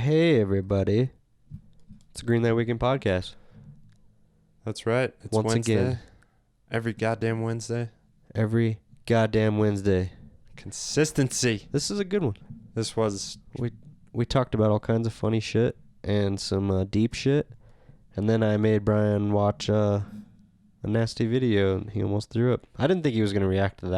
hey everybody. It's a Green Light Weekend podcast. That's right. It's Once Wednesday. again. Every goddamn Wednesday. Every goddamn Wednesday. Consistency. This is a good one. This was... We talked about all kinds of funny shit and some deep shit. And then I made Brian watch a nasty video and he almost threw up. I didn't think he was going to react to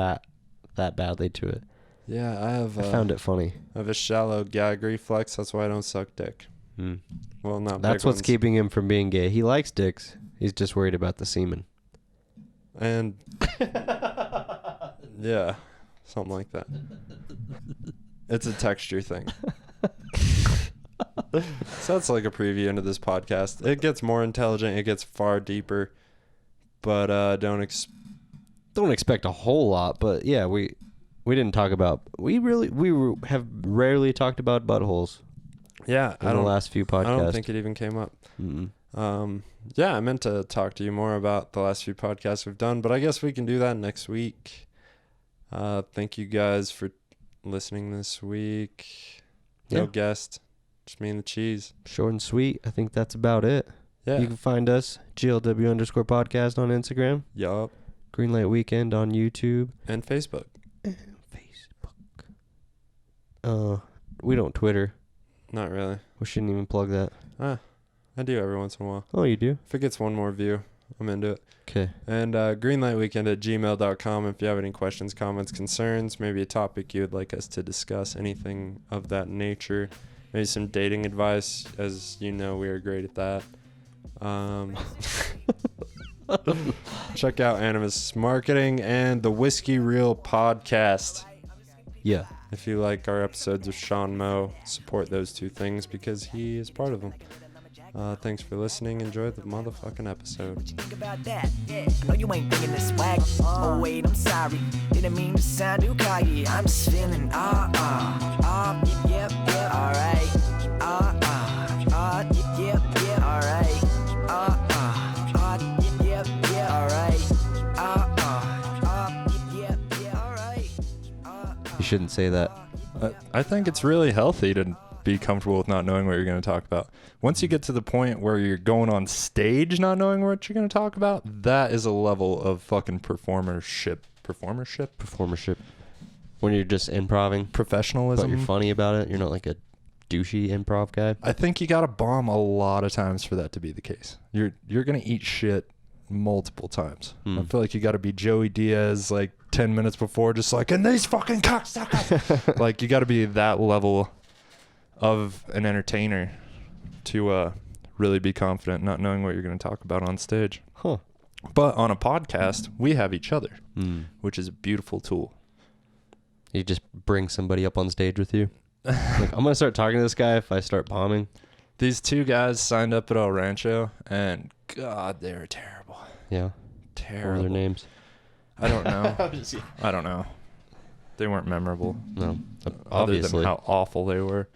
that badly to it. Yeah, I found it funny. I have a shallow gag reflex. That's why I don't suck dick. Well, not That's big what's ones. keeping him from being gay. He likes dicks. He's just worried about the semen. And... yeah, something like that. It's a texture thing. So that's like a preview into this podcast. It gets more intelligent. It gets far deeper. But don't expect a whole lot, but yeah, we didn't talk about... have rarely talked about buttholes. Yeah, in the last few podcasts. I don't think it even came up. Yeah, I meant to talk to you more about the last few podcasts we've done, but I guess we can do that next week. Thank you guys for listening this week. No guest, just me and the cheese. Short and sweet. I think that's about it. Yeah. You can find us, GLW_podcast on Instagram. Yup. Greenlight Weekend on YouTube. And Facebook. We don't Twitter. Not really. We shouldn't even plug that. I do every once in a while. Oh, you do? If it gets one more view, I'm into it. Okay. And greenlightweekend@gmail.com if you have any questions, comments, concerns, maybe a topic you would like us to discuss, anything of that nature. Maybe some dating advice, as you know we are great at that. Check out Animus Marketing and the Whiskey Reel podcast. Yeah. If you like our episodes with Sean Moe, support those two things because he is part of them. Thanks for listening. Enjoy the motherfucking episode. What you think about that? Yeah. No, you ain't thinking this swag. Oh, wait, I'm sorry. Didn't mean to sound too cocky. I'm just feeling, yep, alright. Yep, alright. Yep, alright. You shouldn't say that. I think it's really healthy to be comfortable with not knowing what you're going to talk about. Once you get to the point where you're going on stage not knowing what you're going to talk about, that is a level of fucking performership. When you're just improving. Professionalism. But you're funny about it. You're not like a douchey improv guy. I think you got to bomb a lot of times for that to be the case. You're going to eat shit multiple times. I feel like you got to be Joey Diaz like 10 minutes before, just like, and these fucking cocksuckers. Like, you got to be that level of an entertainer to really be confident not knowing what you're going to talk about on stage. Huh. But on a podcast, we have each other, which is a beautiful tool. You just bring somebody up on stage with you. Like, I'm going to start talking to this guy if I start bombing. These two guys signed up at El Rancho, and God, they were terrible. Yeah. Terrible. What are their names? I don't know. I don't know. They weren't memorable. No. Other Obviously. than how awful they were.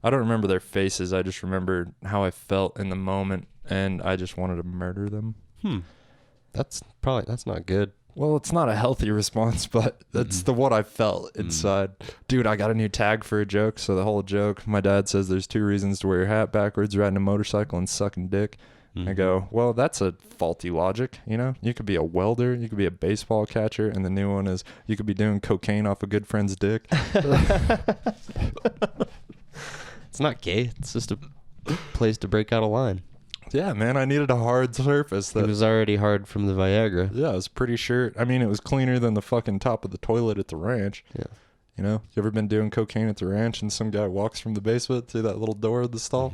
I don't remember their faces. I just remember how I felt in the moment, and I just wanted to murder them. That's not good. Well, it's not a healthy response, but that's what I felt inside. Dude, I got a new tag for a joke. So the whole joke, my dad says there's 2 reasons to wear your hat backwards: riding a motorcycle and sucking dick. I go, well, that's a faulty logic. You know, you could be a welder, you could be a baseball catcher, and the new one is you could be doing cocaine off a good friend's dick. It's not gay. It's just a place to break out a line. Yeah, man, I needed a hard surface. It was already hard from the Viagra. Yeah, I was pretty sure. I mean, it was cleaner than the fucking top of the toilet at the ranch. Yeah. You know, you ever been doing cocaine at the ranch and some guy walks from the basement through that little door of the stall?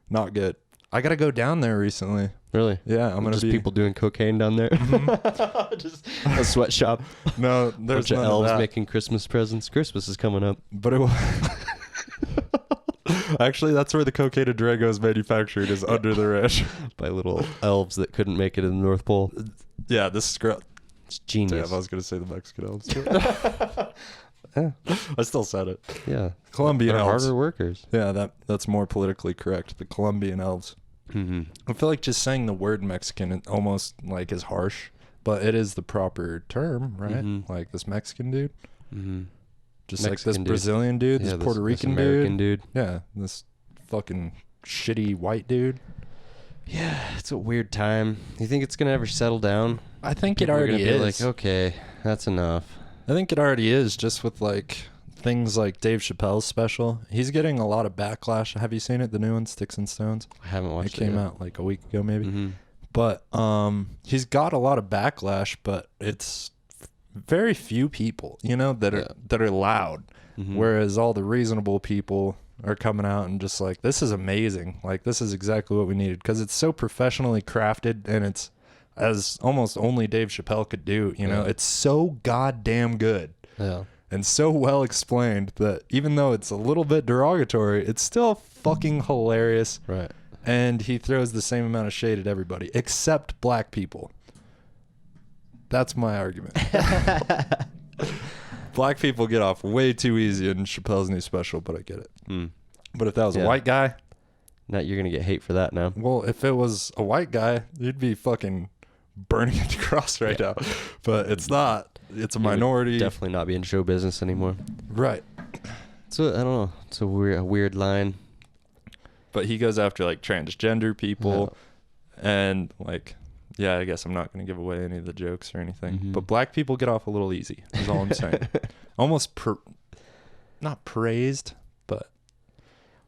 Not good. I got to go down there recently. Really? Yeah, I'm going to be... people doing cocaine down there? Just a sweatshop. No, there's bunch of none elves of that. making Christmas presents. Christmas is coming up. But it was... Actually, that's where the cocaine and Durango is manufactured, is under the ranch. By little elves that couldn't make it in the North Pole. Yeah, this is great. It's genius. Damn, I was going to say the Mexican elves. I still said it. Yeah. Colombian They're elves. harder workers. Yeah, that's more politically correct. The Colombian elves. I feel like just saying the word Mexican almost like is harsh, but it is the proper term, right? Like this Mexican dude. Just Mexican like this Brazilian dude, this Puerto Rican American dude. dude. Yeah, this fucking shitty white dude. Yeah, it's a weird time. You think it's gonna ever settle down? I think it People are already gonna be is. like, okay, that's enough. I think it already is, just with like things like Dave Chappelle's special. He's getting a lot of backlash. Have you seen it? The new one, Sticks and Stones. I haven't watched It came yet. out like a week ago, maybe. Mm-hmm. But he's got a lot of backlash, but it's very few people, you know, that are loud. Mm-hmm. Whereas all the reasonable people are coming out and just like, this is amazing. Like, this is exactly what we needed, because it's so professionally crafted, and it's as almost only Dave Chappelle could do. You know, it's so goddamn good. Yeah. And so well explained that even though it's a little bit derogatory, it's still fucking hilarious. Right. And he throws the same amount of shade at everybody except black people. That's my argument. Black people get off way too easy in Chappelle's new special, but I get it. Mm. But if that was a Yeah. white guy, Now you're gonna get hate for that now. well, if it was a white guy, you'd be fucking burning at the cross right now. But it's not. It's a You would minority. Definitely not be in show business anymore. Right. So I don't know. It's a weird line. But he goes after like transgender people and like, yeah, I guess I'm not going to give away any of the jokes or anything. Mhm. But black people get off a little easy, is all I'm saying. Almost not praised, but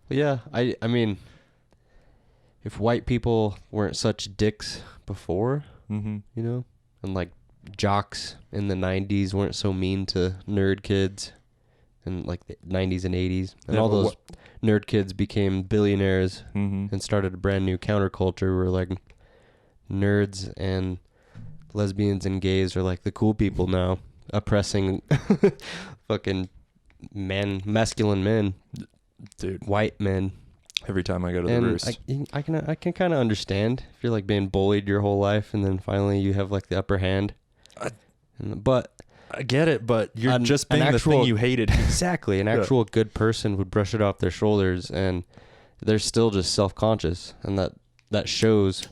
Yeah, I mean, if white people weren't such dicks before, mm-hmm. you know, and like jocks in the 90s weren't so mean to nerd kids, and like the 90s and 80s, and Yeah, all but those nerd kids became billionaires Mm-hmm. and started a brand new counterculture where like nerds and lesbians and gays are like the cool people now, oppressing fucking masculine men, Dude, white men. every time I go to the And roost. I can kind of understand if you're like being bullied your whole life and then finally you have like the upper hand. But I get it, but you're An- just an being the thing actual- you hated. exactly, an Yeah. actual good person would brush it off their shoulders, and they're still just self-conscious, and that shows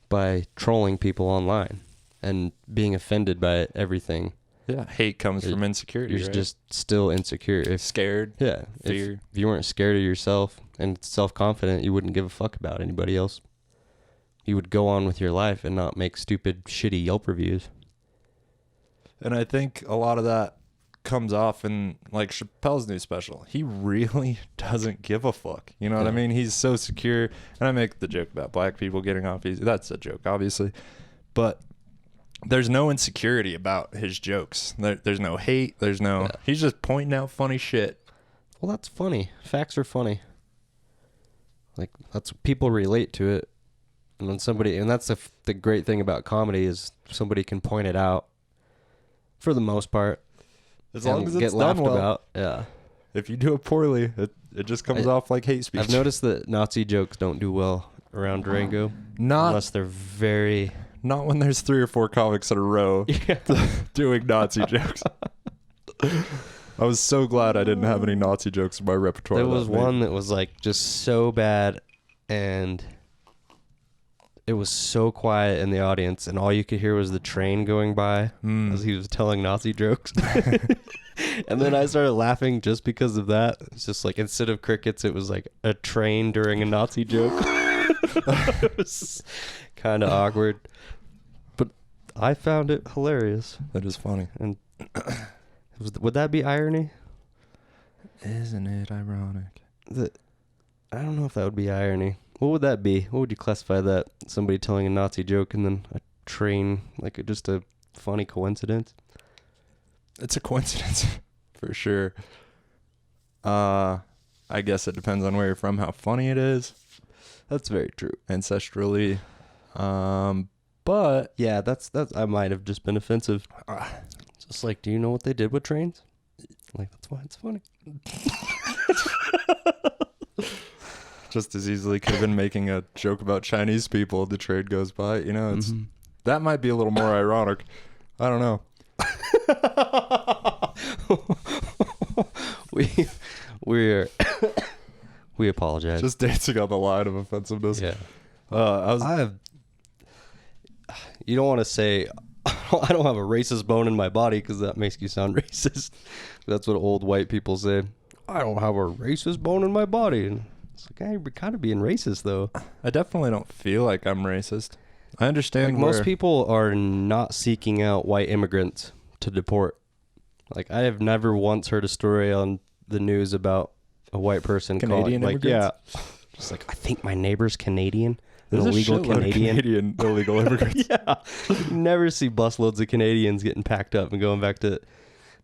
by trolling people online and being offended by everything. Yeah, hate comes You're- from insecurity. You're right? just still insecure. If scared. yeah, fear. if you weren't scared of yourself and self-confident, you wouldn't give a fuck about anybody else. You would go on with your life and not make stupid, shitty Yelp reviews. And I think a lot of that comes off in like Chappelle's new special. He really doesn't give a fuck. You know what I Yeah. mean? He's so secure. And I make the joke about black people getting off easy. That's a joke, obviously. But there's no insecurity about his jokes. There's no hate. There's no... Yeah. He's just pointing out funny shit. Well, that's funny. Facts are funny. Like, that's people relate to it. And when somebody... And that's the great thing about comedy is somebody can point it out for the most part. As and long as get it's laughed done well. about. Yeah. If you do it poorly, it just comes off like hate speech. I've noticed that Nazi jokes don't do well around Durango. Not Unless they're very... Not when there's 3 or 4 comics in a row Yeah. doing Nazi jokes. I was so glad I didn't have any Nazi jokes in my repertoire. There was that night. one that was like just so bad, and it was so quiet in the audience, and all you could hear was the train going by as he was telling Nazi jokes. And then I started laughing just because of that. It's just like instead of crickets, it was like a train during a Nazi joke. It was kind of awkward, but I found it hilarious. That is funny. And would that be irony? Isn't it ironic? I don't know if that would be irony. What would that be? What would you classify that? Somebody telling a Nazi joke and then a train, like just a funny coincidence? It's a coincidence for sure. I guess it depends on where you're from, how funny it is, That's very true. ancestrally. But Yeah, that's I might have just been offensive. Just like, do you know what they did with trains? Like, that's why it's funny. just as easily could have been making a joke about Chinese people. The trade goes by, you know. It's Mhm. that might be a little more ironic. I don't know. we apologize. Just dancing on the line of offensiveness. yeah. I was You don't want to say I don't have a racist bone in my body because that makes you sound racist. That's what old white people say. I don't have a racist bone in my body. And It's like, you're kind of being racist, though. I definitely don't feel like I'm racist. I understand Like, most people are not seeking out white immigrants to deport. Like, I have never once heard a story on the news about a white person Canadian like, immigrants? yeah, just like, I think my neighbor's Canadian. There's An a illegal shitload of Canadian illegal immigrants. Yeah, you never see busloads of Canadians getting packed up and going back to,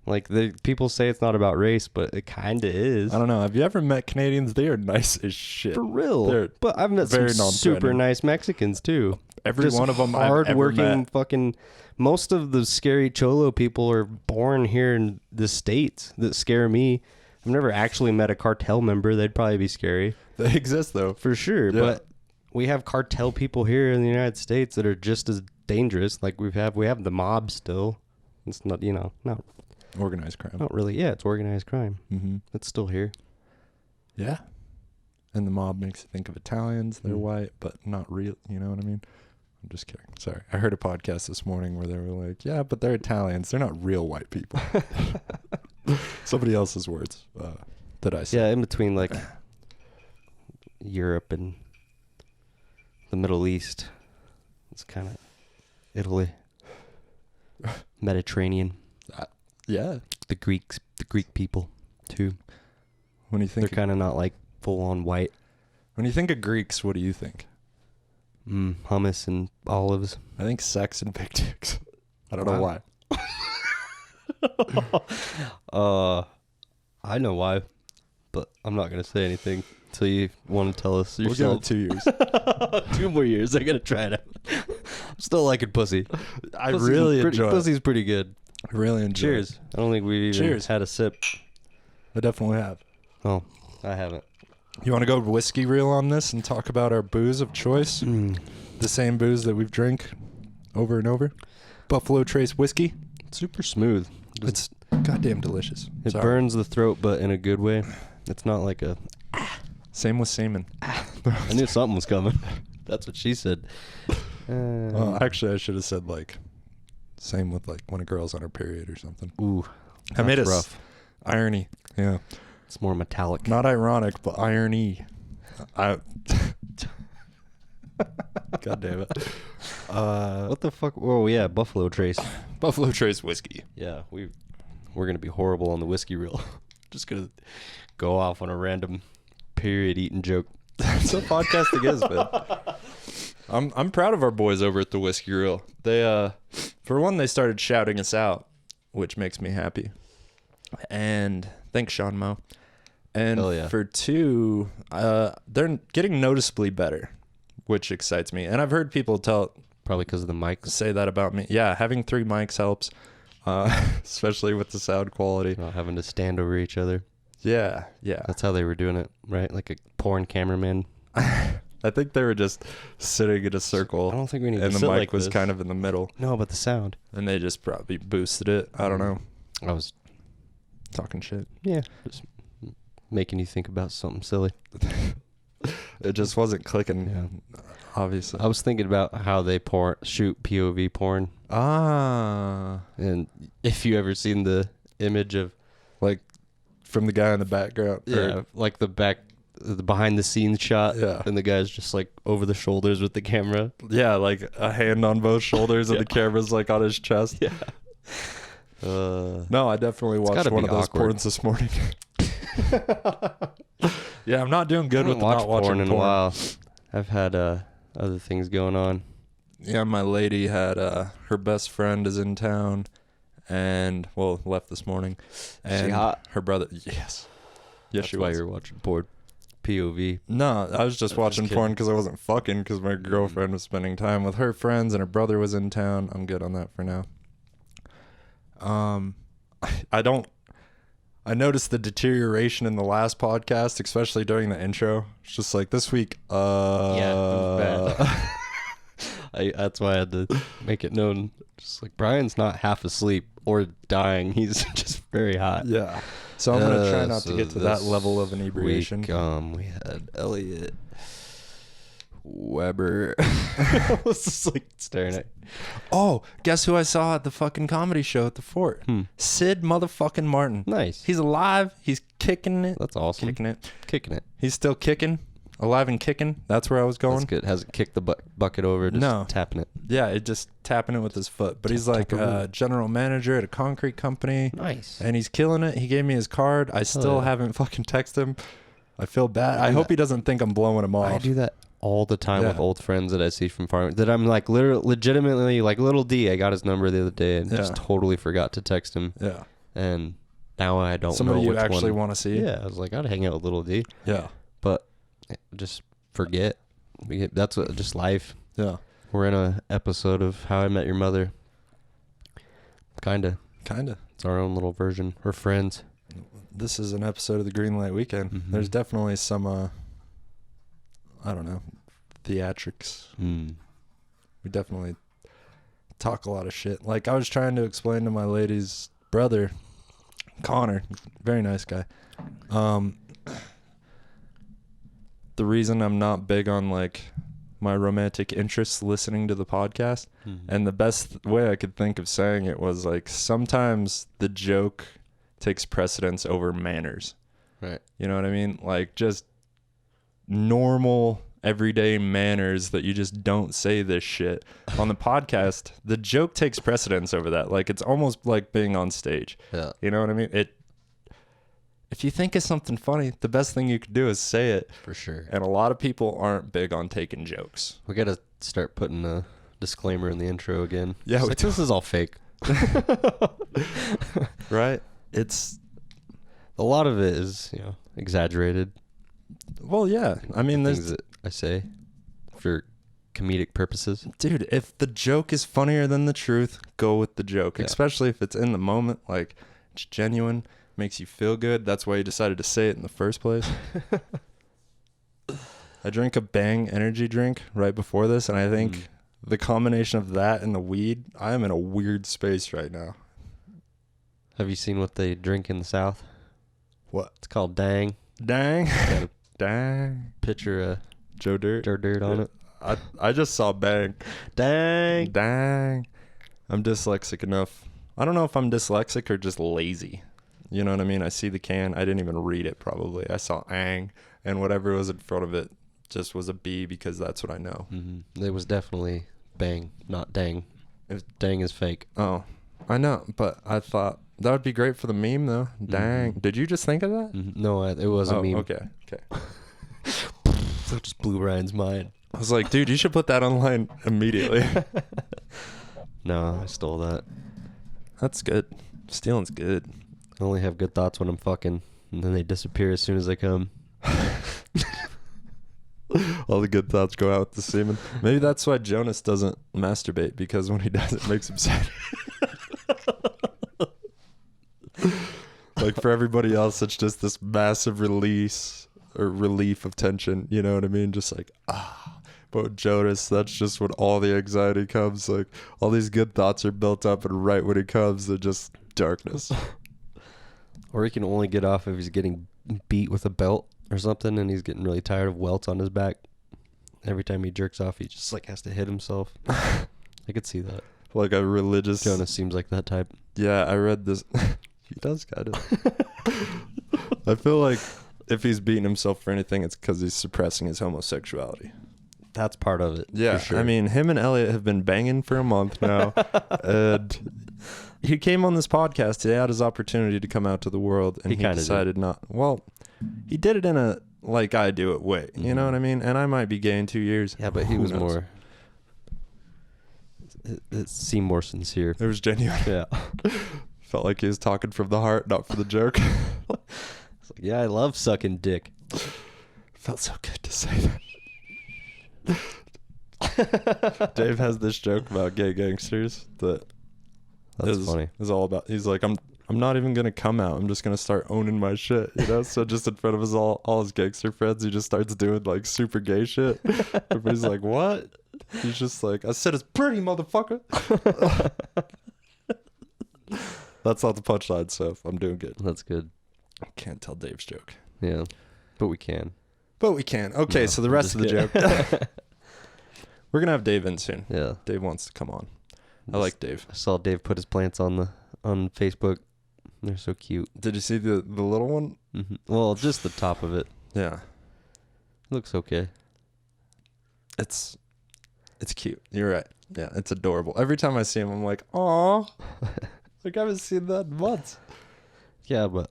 like, people say it's not about race, but it kind of is. I don't know. Have you ever met Canadians? They are nice as shit. For real. They're But I've met some very super non-threatening. nice Mexicans too. Every Just one of them I've ever hardworking met. fucking. Most of the scary cholo people are born here in the States that scare me. I've never actually met a cartel member. They'd probably be scary. They exist though. For sure. Yeah. But we have cartel people here in the United States that are just as dangerous. Like we have the mob still. It's not, not Organized crime. not really. Yeah, it's organized crime. Mm-hmm. It's still here. Yeah. And the mob makes you think of Italians. They're Mm. white, but not real. You know what I mean? I'm just kidding. Sorry. I heard a podcast this morning where they were like, yeah, but they're Italians. They're not real white people. Somebody else's words that I said. Yeah, in between like Europe and the Middle East. It's kind of Italy, Mediterranean. Yeah. The Greek people too. When you They're think kind of not like full on white. when you think of Greeks, what do you think? Hummus and olives. I think sex and big dicks. I don't know why. I know why, but I'm not gonna say anything until you want to tell us We'll yourself. give it 2 years. 2 more years. I'm gonna try it out. I'm still liking pussy. I really enjoy it. Pussy's pretty good. I really enjoy Cheers. it. I don't think we've even Cheers. had a sip. I definitely have. Oh, I haven't. You want to go whiskey reel on this and talk about our booze of choice? The same booze that we've drank over and over. Buffalo Trace whiskey. Super smooth. It's goddamn delicious. It Sorry. burns the throat, but in a good way. It's not like a. Same with semen. I knew something was coming. That's what she said. Actually, I should have said like, same with like when a girl's on her period or something. Ooh, I made that's a rough. irony. Yeah, It's more metallic. not ironic, but irony. God damn it. What the fuck? Oh yeah, Buffalo Trace. Buffalo Trace whiskey. Yeah, we're gonna be horrible on the whiskey reel. Just gonna go off on a random period eating joke. That's what podcasting is, man. I'm proud of our boys over at the Whiskey Reel. They for one, they started shouting us out, which makes me happy. And thanks, Sean Mo. And Hell yeah. for two, they're getting noticeably better, which excites me. And I've heard people Probably because of the mics. say that about me. Yeah, having 3 mics helps, especially with the sound quality. Not having to stand over each other. Yeah. That's how they were doing it, right? Like a porn cameraman. I think they were just sitting in a circle. I don't think we need and to the sit mic like was this. kind of in the middle. No, but the sound. And they just probably boosted it. I don't know. I was, Talking shit. yeah, just making you think about something silly. It just wasn't clicking. Yeah. Obviously. I was thinking about how they shoot POV porn. And if you ever seen the image of, Like from the guy in the background. yeah, like the behind the scenes shot. Yeah. And the guy's just like over the shoulders with the camera. Yeah, like a hand on both shoulders and the camera's like on his chest. Yeah. No, I definitely watched gotta one be of those awkward. porns this morning. Yeah, I'm not doing good I with haven't watched not watching porn in a while. I've had other things going on. Yeah, my lady had her best friend is in town and left this morning. And She hot? her brother yes. Yes, That's she why was. you're watching porn. POV. No, I was just I'm watching just porn kidding. because I wasn't fucking because my girlfriend was spending time with her friends and her brother was in town. I'm good on that for now. I noticed the deterioration in the last podcast, especially during the intro. It's just like this week. Yeah, it was bad. That's why I had to make it known. Just like Brian's not half asleep or dying. He's just very hot. Yeah. So I'm gonna try not to So get to that this level of inebriation. Week, we had Elliot. Weber. I was just like staring at. Oh, guess who I saw at the fucking comedy show at the Fort? Sid motherfucking Martin. Nice. He's alive. He's kicking it. That's awesome. Kicking it. He's still kicking. Alive and kicking. That's where I was going. That's good. Hasn't kicked the bucket over. Just tapping it. Yeah, it just tapping it with his foot. But he's like a general manager at a concrete company. Nice. And he's killing it. He gave me his card. I still haven't fucking texted him. I feel bad. I hope he doesn't think I'm blowing him off. I do that all the time with old friends that I see from farming. That I'm like legitimately like Little D. I got his number the other day and just totally forgot to text him. Yeah. And now I don't Somebody know you which actually one. want to see. Yeah, I was like, I'd hang out with Little D. Yeah. But just forget. That's just life. Yeah. We're in a episode of How I Met Your Mother. Kinda. It's our own little version. We're friends. This is an episode of the Green Light Weekend. Mm-hmm. There's definitely some, I don't know, theatrics. We definitely talk a lot of shit. Like I was trying to explain to my lady's brother, Connor, very nice guy. The reason I'm not big on like my romantic interests listening to the podcast, and the best way I could think of saying it was like sometimes the joke takes precedence over manners. Right. You know what I mean? Like just normal everyday manners that you just don't say this shit. On the podcast, the joke takes precedence over that. Like it's almost like being on stage. Yeah. You know what I mean? If you think of something funny, the best thing you could do is say it. For sure. And a lot of people aren't big on taking jokes. We got to start putting a disclaimer in the intro again. Yeah, like, this is all fake. Right? It's a lot of it is, exaggerated. Well, yeah. I mean, things that I say for comedic purposes. Dude, if the joke is funnier than the truth, go with the joke, especially if it's in the moment, like it's genuine, makes you feel good. That's why you decided to say it in the first place. I drank a Bang energy drink right before this, and I think the combination of that and the weed, I am in a weird space right now. Have you seen what they drink in the South? What? It's called Dang. Dang. Got a Dang. picture of Joe Dirt. Joe Dirt on it. I just saw Bang. Dang. Dang. I'm dyslexic enough. I don't know if I'm dyslexic or just lazy. You know what I mean? I see the can. I didn't even read it probably. I saw Ang, and whatever was in front of it just was a B because that's what I know. It was definitely Bang, not Dang. Dang is fake. Oh, I know, but I thought that would be great for the meme though. Dang. Did you just think of that? No, it was a meme. Okay. That just blew Ryan's mind. I was like, dude, you should put that online immediately. No, I stole that. That's good. Stealing's good. I only have good thoughts when I'm fucking, and then they disappear as soon as they come. All the good thoughts go out with the semen. Maybe that's why Jonas doesn't masturbate, because when he does, it makes him sad. Like for everybody else, it's just this massive release or relief of tension. You know what I mean? Just like, But with Jonas, that's just when all the anxiety comes. Like all these good thoughts are built up, and right when it comes, they're just darkness. Or he can only get off if he's getting beat with a belt or something, and he's getting really tired of welts on his back. Every time he jerks off, he just like has to hit himself. I could see that. Like a religious. Jonas seems like that type. Yeah, I read this. He does kind of. I feel like if he's beating himself for anything, it's because he's suppressing his homosexuality. That's part of it. Yeah, for sure. I mean, him and Elliot have been banging for a month now, and he came on this podcast. He had his opportunity to come out to the world, and he decided not. Well, he did it in a like I do it way. You know what I mean? And I might be gay in 2 years. Yeah, but he was more. It seemed more sincere. It was genuine. Yeah. Felt like he was talking from the heart, not for the joke. It's like, yeah, I love sucking dick. Felt so good to say that. Dave has this joke about gay gangsters that That's funny. is all about. He's like, I'm not even gonna come out. I'm just gonna start owning my shit. You know. So just in front of his all his gangster friends, he just starts doing like super gay shit. Everybody's like, what? He's just like, I said it's pretty, motherfucker. That's not the punchline, so I'm doing good. That's good. I can't tell Dave's joke. Yeah, but we can. But we can. Okay, No, so the I'm rest of the just joke. We're gonna have Dave in soon. Yeah. Dave wants to come on. I like Dave. I saw Dave put his plants on Facebook. They're so cute. Did you see the little one? Mm-hmm. Well, just the top of it. Yeah. Looks okay. It's cute. You're right. Yeah, it's adorable. Every time I see him, I'm like, aw. Like, I haven't seen that in months. Yeah, but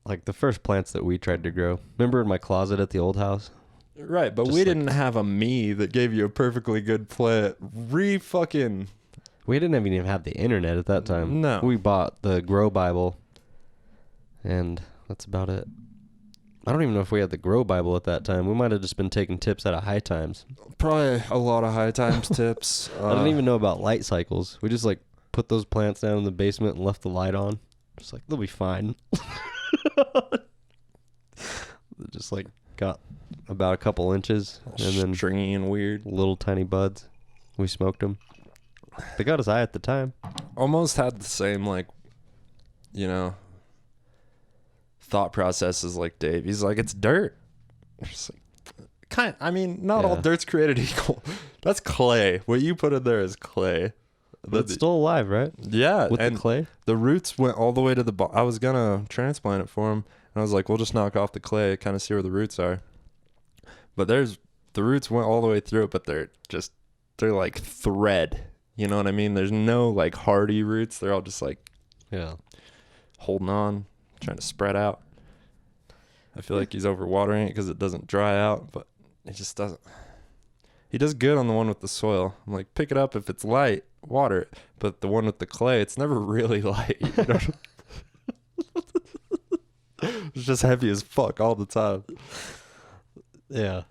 like the first plants that we tried to grow. Remember in my closet at the old house? Right, but Just we like- didn't have a me that gave you a perfectly good plant. Fucking. We didn't even have the internet at that time. No. We bought the Grow Bible, and that's about it. I don't even know if we had the Grow Bible at that time. We might have just been taking tips out of High Times. Probably a lot of high times tips. I didn't even know about light cycles. We just like put those plants down in the basement and left the light on. Just like, they'll be fine. They just like got about a couple inches and then stringy and weird. little tiny buds. We smoked them. They got us high at the time. Almost had the same, like, you know, thought process as like Dave. He's like, it's dirt. Just like, I mean, not all Yeah. dirt's created equal. That's clay. What you put in there is clay. But it's still alive, right? Yeah, With and the clay? the roots went all the way to the bottom. I was gonna transplant it for him, and I was like, we'll just knock off the clay, kind of see where the roots are. But the roots went all the way through it, but they're like thread. You know what I mean? There's no like hardy roots. They're all just like Yeah. holding on, trying to spread out. I feel like he's overwatering it because it doesn't dry out, but it just doesn't. He does good on the one with the soil. I'm like, pick it up if it's light, water it. But the one with the clay, it's never really light. You know? It's just heavy as fuck all the time. Yeah.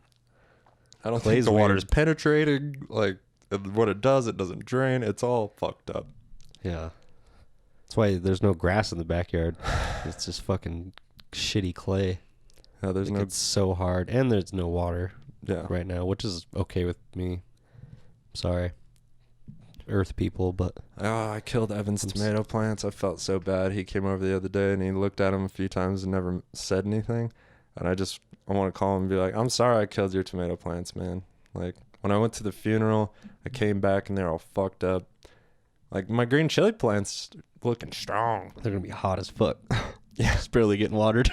I don't Clay's think the water's weird. penetrating. Like, what it does, it doesn't drain. It's all fucked up. Yeah. That's why there's no grass in the backyard. It's just fucking shitty clay. Yeah, there's Like, no. it's so hard. And there's no water Yeah. right now, which is okay with me. Sorry. Earth people, but Oh, I killed Evan's I'm s- tomato plants. I felt so bad. He came over the other day and he looked at them a few times and never said anything. And I want to call him and be like, I'm sorry I killed your tomato plants, man. Like, when I went to the funeral, I came back and they're all fucked up. Like, my green chili plants looking strong. they're going to be hot as fuck. Yeah. It's barely getting watered.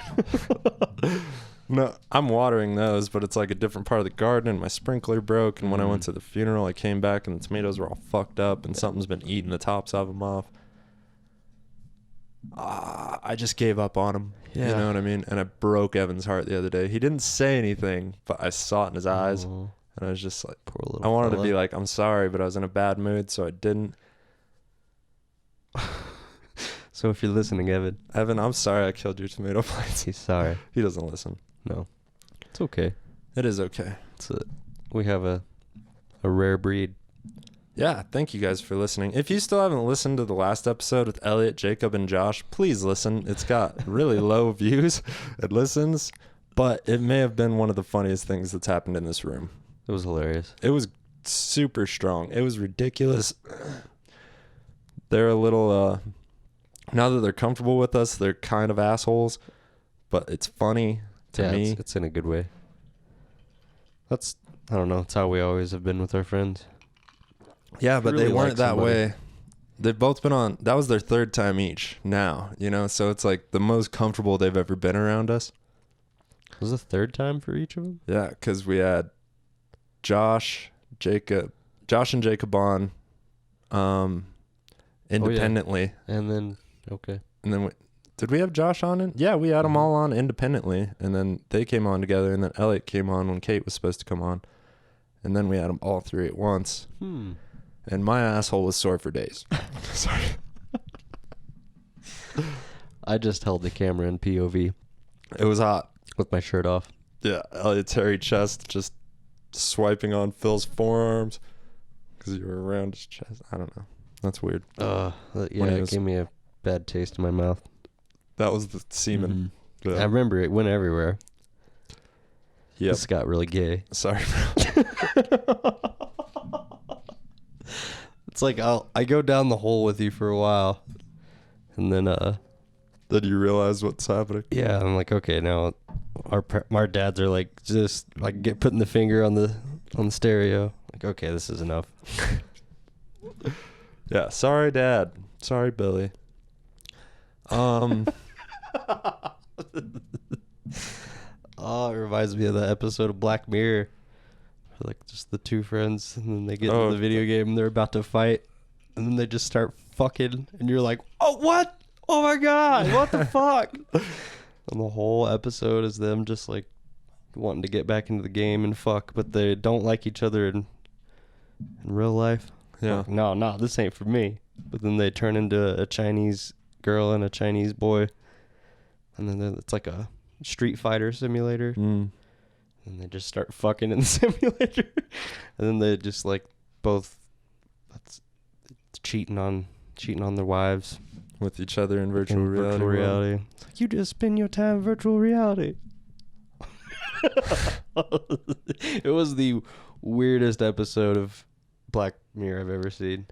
No, I'm watering those, but it's like a different part of the garden and my sprinkler broke. And when I went to the funeral, I came back and the tomatoes were all fucked up and something's been eating the tops of them off. I just gave up on him. You Yeah. know what I mean? And I broke Evan's heart the other day. He didn't say anything, but I saw it in his eyes. Oh, And I was just like, poor little I wanted to fella. be like, I'm sorry, but I was in a bad mood, so I didn't. So if you're listening, Evan, I'm sorry I killed your tomato plants. he's sorry. He doesn't listen. No. It's okay. It is okay. We have a rare breed. Yeah, thank you guys for listening. If you still haven't listened to the last episode with Elliot, Jacob, and Josh, please listen. It's got really low views and listens, but it may have been one of the funniest things that's happened in this room. It was hilarious. It was super strong. It was ridiculous. They're a little, now that they're comfortable with us, they're kind of assholes, but it's funny to me. It's in a good way. I don't know. It's how we always have been with our friends. Yeah, but really they weren't like that somebody. way. They've both been on, that was their third time each now, you know? So it's like the most comfortable they've ever been around us. Was it the third time for each of them? Yeah, because we had Josh and Jacob on independently. And then, okay. And then, did we have Josh on it? Yeah, we had them all on independently. And then they came on together. And then Elliot came on when Kate was supposed to come on. And then we had them all three at once. And my asshole was sore for days. Sorry. I just held the camera in POV It was hot. with my shirt off. Yeah, Elliot's hairy chest just swiping on Phil's forearms because you were around his chest. I don't know. That's weird. Yeah, When he it was- gave me a bad taste in my mouth. That was the semen. I Yeah. remember it went everywhere. Yep. This got really gay. Sorry, bro. It's like I go down the hole with you for a while, and then Did you realize what's happening? yeah, I'm like, okay, now our dads are like just like putting the finger on the stereo. Like, like, okay, this is enough. Yeah, sorry, Dad. Sorry, Billy. Oh, it reminds me of the episode of Black Mirror. Like, just the two friends, and then they get into the video game, and they're about to fight, and then they just start fucking, and you're like, oh, what? Oh my God, what the fuck? And the whole episode is them just like wanting to get back into the game and fuck, but they don't like each other in real life. Yeah. Like, no, this ain't for me. But then they turn into a Chinese girl and a Chinese boy, and then it's like a Street Fighter simulator. And they just start fucking in the simulator, and then they just like both cheating on their wives With each other in virtual reality. Virtual reality. It's like, you just spend your time in virtual reality. It was the weirdest episode of Black Mirror I've ever seen.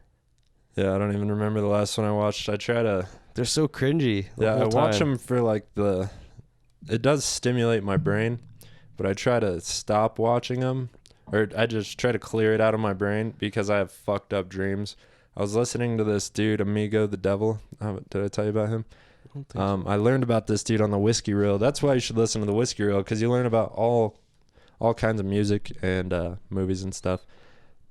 Yeah, I don't even remember the last one I watched. I try to... They're so cringy. I watch them for like it does stimulate my brain, but I try to stop watching them, or I just try to clear it out of my brain because I have fucked up dreams. I was listening to this dude, Amigo the Devil. Did I tell you about him? I don't think so. I learned about this dude on the Whiskey Reel. That's why you should listen to the Whiskey Reel, because you learn about all kinds of music and movies and stuff.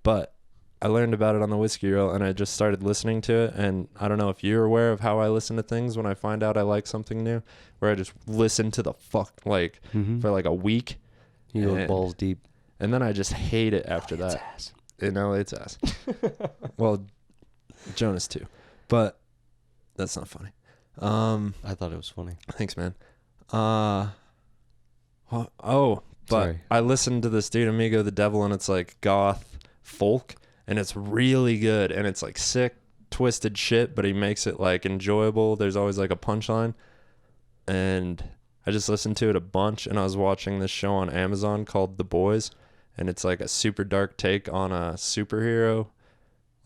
But I learned about it on the Whiskey Reel, and I just started listening to it. And I don't know if you're aware of how I listen to things when I find out I like something new, where I just listen to the for like a week. You go balls deep. And then I just hate it after that. Ass. It's ass. Well, Jonas too. But that's not funny. I thought it was funny. Thanks, man. But Sorry. I listened to this dude, Amigo the Devil, and it's like goth folk, and it's really good, and it's like sick, twisted shit, but he makes it like enjoyable. There's always like a punchline, and I just listened to it a bunch, and I was watching this show on Amazon called The Boys, and it's like a super dark take on a superhero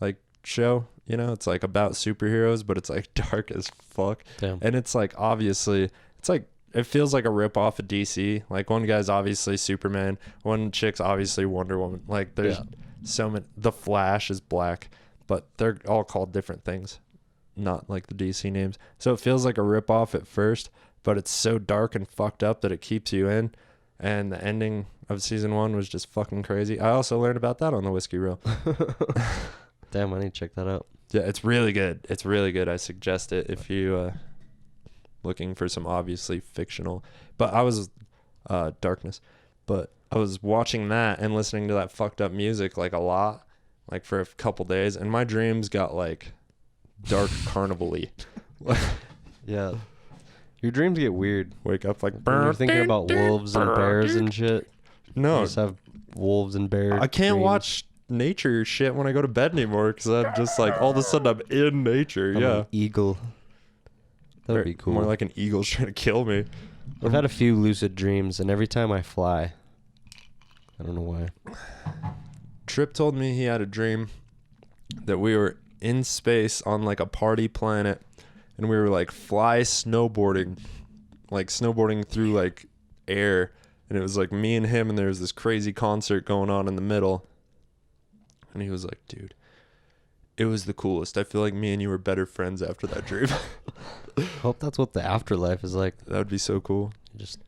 like show. You know, it's like about superheroes, but it's like dark as fuck. Damn. And it's like, obviously, it's like, it feels like a rip off of DC. Like, one guy's obviously Superman, one chick's obviously Wonder Woman. Like, there's so many. The Flash is black, but they're all called different things, not like the DC names. So it feels like a rip off at first, but it's so dark and fucked up that it keeps you in. And the ending of season 1 was just fucking crazy. I also learned about that on the Whiskey Reel. Damn, I need to check that out. Yeah, it's really good. It's really good. I suggest it if you looking for some obviously fictional. But I was Darkness. But I was watching that and listening to that fucked up music like a lot, like for a couple days, and my dreams got like dark carnival-y. Yeah. Your dreams get weird. Wake up like When you're thinking about wolves and bears and shit. No, You just have wolves and bears. I can't dreams. watch nature shit when I go to bed anymore, because I'm just like, all of a sudden I'm in nature. I'm Yeah, an eagle. That would be cool. More like an eagle's trying to kill me. I've had a few lucid dreams, and every time I fly, I don't know why. Tripp told me he had a dream that we were in space on like a party planet, and we were like snowboarding through like air, and it was like me and him, and there was this crazy concert going on in the middle. And he was like, dude, it was the coolest. I feel like me and you were better friends after that dream. Hope that's what the afterlife is like. That would be so cool. You just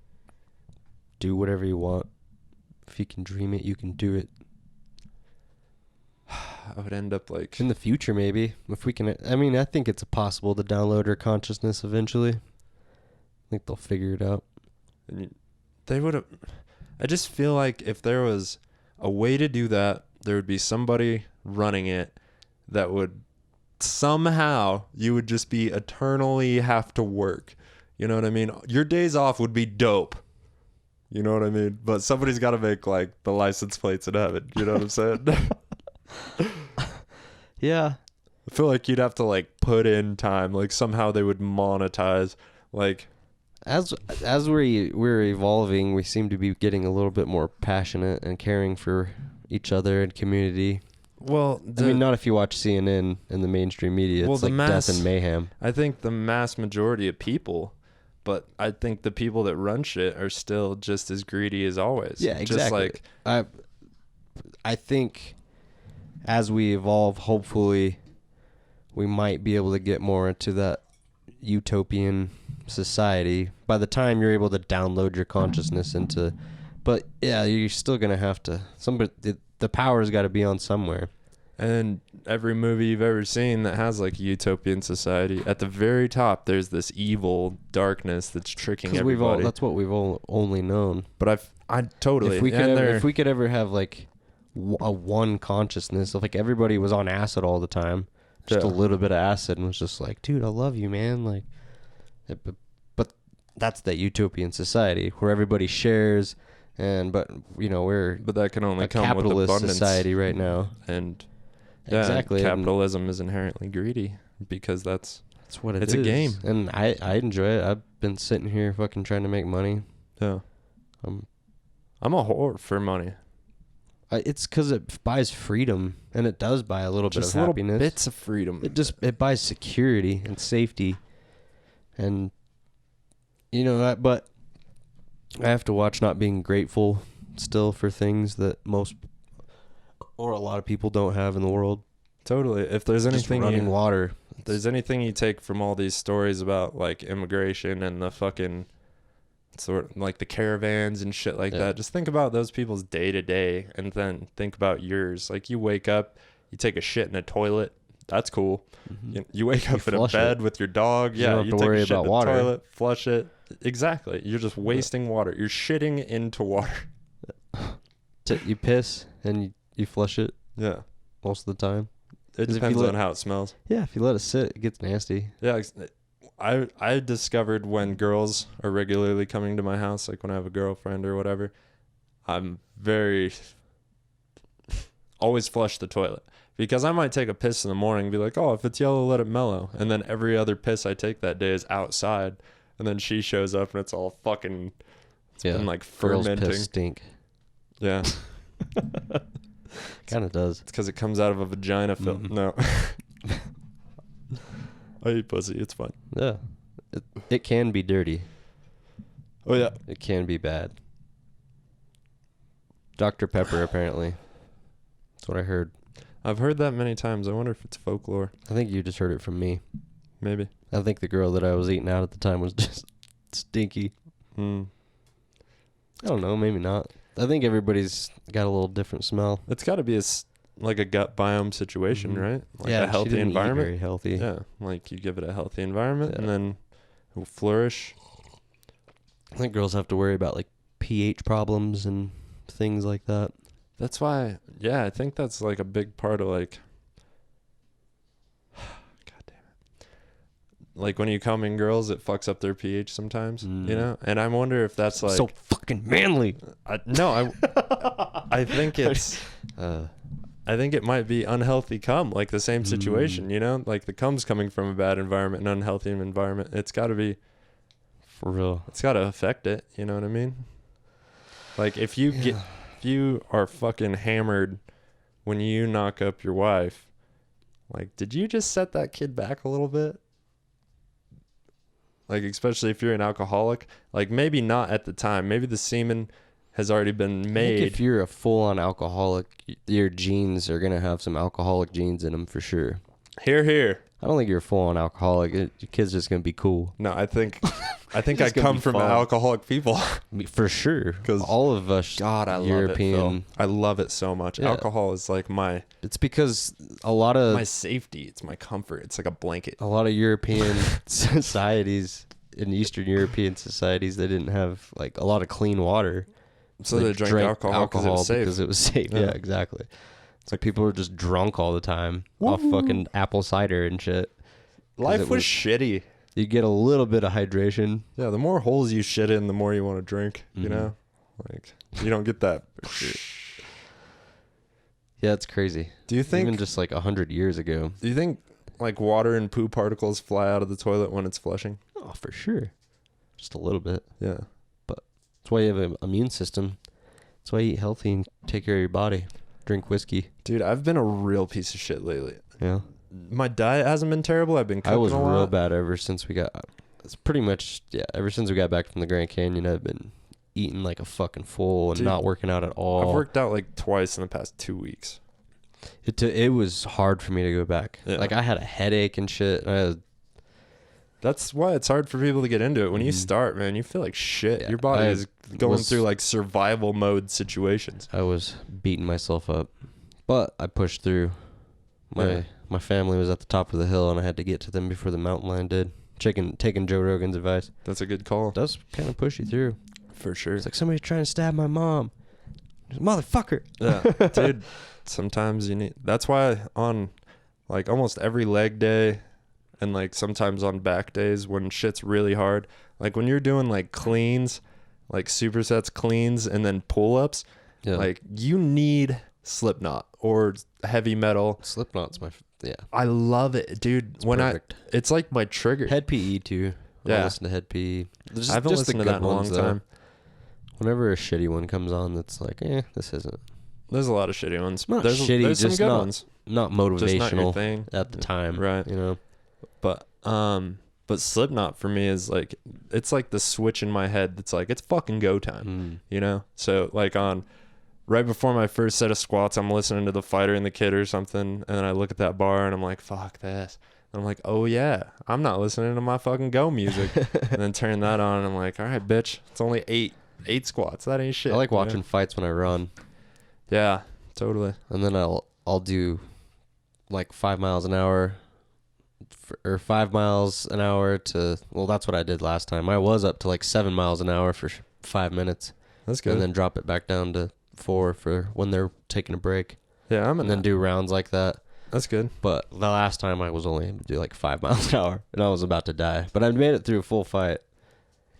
do whatever you want. If you can dream it, you can do it. I would end up like... In the future, maybe. If we can... I mean, I think it's possible to download our consciousness eventually. I think they'll figure it out. They would have... I just feel like if there was a way to do that, there would be somebody running it that would somehow, you would just be eternally have to work. You know what I mean? Your days off would be dope. You know what I mean? But somebody's got to make like the license plates in heaven. You know what I'm saying? Yeah. I feel like you'd have to like put in time. Like somehow they would monetize. Like As we're evolving, we seem to be getting a little bit more passionate and caring for each other and community. well, I mean, not if you watch CNN and the mainstream media. It's the like death and mayhem. I think the mass majority of people, but I think the people that run shit are still just as greedy as always. Yeah, exactly. Just like I think as we evolve, hopefully, we might be able to get more into that utopian society. By the time you're able to download your consciousness into, but yeah, you're still gonna have to. The power's got to be on somewhere. And every movie you've ever seen that has like a utopian society, at the very top, there's this evil darkness that's tricking everybody. That's what we've only known. But I totally. If we could ever have like a one consciousness, of like everybody was on acid all the time, just a little bit of acid, and was just like, dude, I love you, man. Like, but that's that utopian society where everybody shares, but that can only come with abundance. Capitalist society right now, and. Yeah, exactly. Capitalism is inherently greedy because that's what it's a game. And I enjoy it. I've been sitting here fucking trying to make money. Yeah. I'm a whore for money. It's because it buys freedom, and it does buy a little bit of little happiness. Bits of freedom. It buys security and safety, and but I have to watch not being grateful still for things that most or a lot of people don't have in the world. Totally. If there's anything running water, if there's anything you take from all these stories about like immigration and the fucking sort of like the caravans and shit like that, just think about those people's day to day, and then think about yours. Like you wake up, you take a shit in a toilet. That's cool. Mm-hmm. You wake up in a bed with your dog. You don't have to worry about water. Toilet, flush it. Exactly. You're just wasting water. You're shitting into water. You piss and you flush it. Yeah. Most of the time. It depends on how it smells. Yeah, if you let it sit, it gets nasty. Yeah, I discovered when girls are regularly coming to my house, like when I have a girlfriend or whatever, I'm always flush the toilet. Because I might take a piss in the morning and be like, oh, if it's yellow, let it mellow. And then every other piss I take that day is outside. And then she shows up and it's all fucking, been like fermenting. Girls' piss stink. Yeah. Kind of does. It's because it comes out of a vagina film. Mm-hmm. No. I eat pussy. It's fun. Yeah. It can be dirty. Oh, yeah. It can be bad. Dr. Pepper, apparently. That's what I heard. I've heard that many times. I wonder if it's folklore. I think you just heard it from me. Maybe. I think the girl that I was eating out at the time was just stinky. I don't know. Maybe not. I think everybody's got a little different smell. It's got to be like a gut biome situation, right? Like a healthy environment. Very healthy. Yeah, like you give it a healthy environment, and then it will flourish. I think girls have to worry about like pH problems and things like that. That's why, I think that's like a big part of like, God damn it. Like when you come in girls, it fucks up their pH sometimes, And I wonder if that's like so fucking manly. I think it's, I think it might be unhealthy cum, like the same situation, like the cum's coming from a bad environment, an unhealthy environment. It's got to be for real. It's got to affect it. You know what I mean? Like if you you are fucking hammered when you knock up your wife, like, did you just set that kid back a little bit? Like, especially if you're an alcoholic, like maybe not at the time. Maybe the semen has already been made. I think if you're a full-on alcoholic, your genes are going to have some alcoholic genes in them for sure. Hear, hear. I don't think you're a full-on alcoholic. Your kid's just going to be cool. No, I think I come from alcoholic people. For sure. Because all of us European. Love it, Phil. I love it so much. Yeah. Alcohol is like It's because a lot of... my safety. It's my comfort. It's like a blanket. A lot of European societies, in Eastern European societies, they didn't have like a lot of clean water. So they drank alcohol because it was safe. Yeah, exactly. So people were just drunk all the time off fucking apple cider and shit. Life was shitty. You get a little bit of hydration. Yeah, the more holes you shit in, the more you want to drink, you know? Like, you don't get that. Yeah, it's crazy. Do you think... Even just like 100 years ago. Do you think like water and poo particles fly out of the toilet when it's flushing? Oh, for sure. Just a little bit. Yeah. But that's why you have an immune system. That's why you eat healthy and take care of your body. Drink whiskey. Dude, I've been a real piece of shit lately. Yeah. My diet hasn't been terrible. I've been cooking a lot. I was real bad ever since we got... It's pretty much... Yeah, ever since we got back from the Grand Canyon, I've been eating like a fucking fool and not working out at all. I've worked out like twice in the past 2 weeks. It was hard for me to go back. Yeah. Like I had a headache and shit. That's why it's hard for people to get into it. When you start, man, you feel like shit. Yeah, Your body I is going was- through like survival mode situations. I was beating myself up, but I pushed through. My family was at the top of the hill, and I had to get to them before the mountain lion did. Taking Joe Rogan's advice. That's a good call. It does kind of push you through. For sure. It's like somebody's trying to stab my mom. Motherfucker. Yeah, dude. Sometimes you need. That's why on like almost every leg day, and like sometimes on back days when shit's really hard, like when you're doing like cleans, like supersets cleans, and then pull ups, Yeah. like you need Slipknot or heavy metal. Slipknot's yeah. I love it, dude. It's when perfect. it's like my trigger. Head PE too. Yeah. I listen to Head PE. I haven't listened to that in a long time. Whenever a shitty one comes on, that's like, this isn't There's a lot of shitty ones. not there's shitty, there's some just good not ones, not just not your motivational thing at the time, right? You know. But Slipknot for me is like, it's like the switch in my head that's like, it's fucking go time, you know? So like on right before my first set of squats, I'm listening to The Fighter and the Kid or something, and then I look at that bar and I'm like, fuck this. And I'm like, oh yeah, I'm not listening to my fucking go music. And then turn that on and I'm like, all right, bitch, it's only eight squats. That ain't shit. I like you know? watching fights when I run, Yeah, totally. and then I'll do like 5 miles an hour, or 5 miles an hour to, well, that's what I did last time. I was up to like 7 miles an hour for 5 minutes, That's good. and then drop it back down to 4 for when they're taking a break, yeah, and then do rounds like that. That's good. But the last time I was only able to do like 5 miles an hour, and I was about to die. But I made it through a full fight.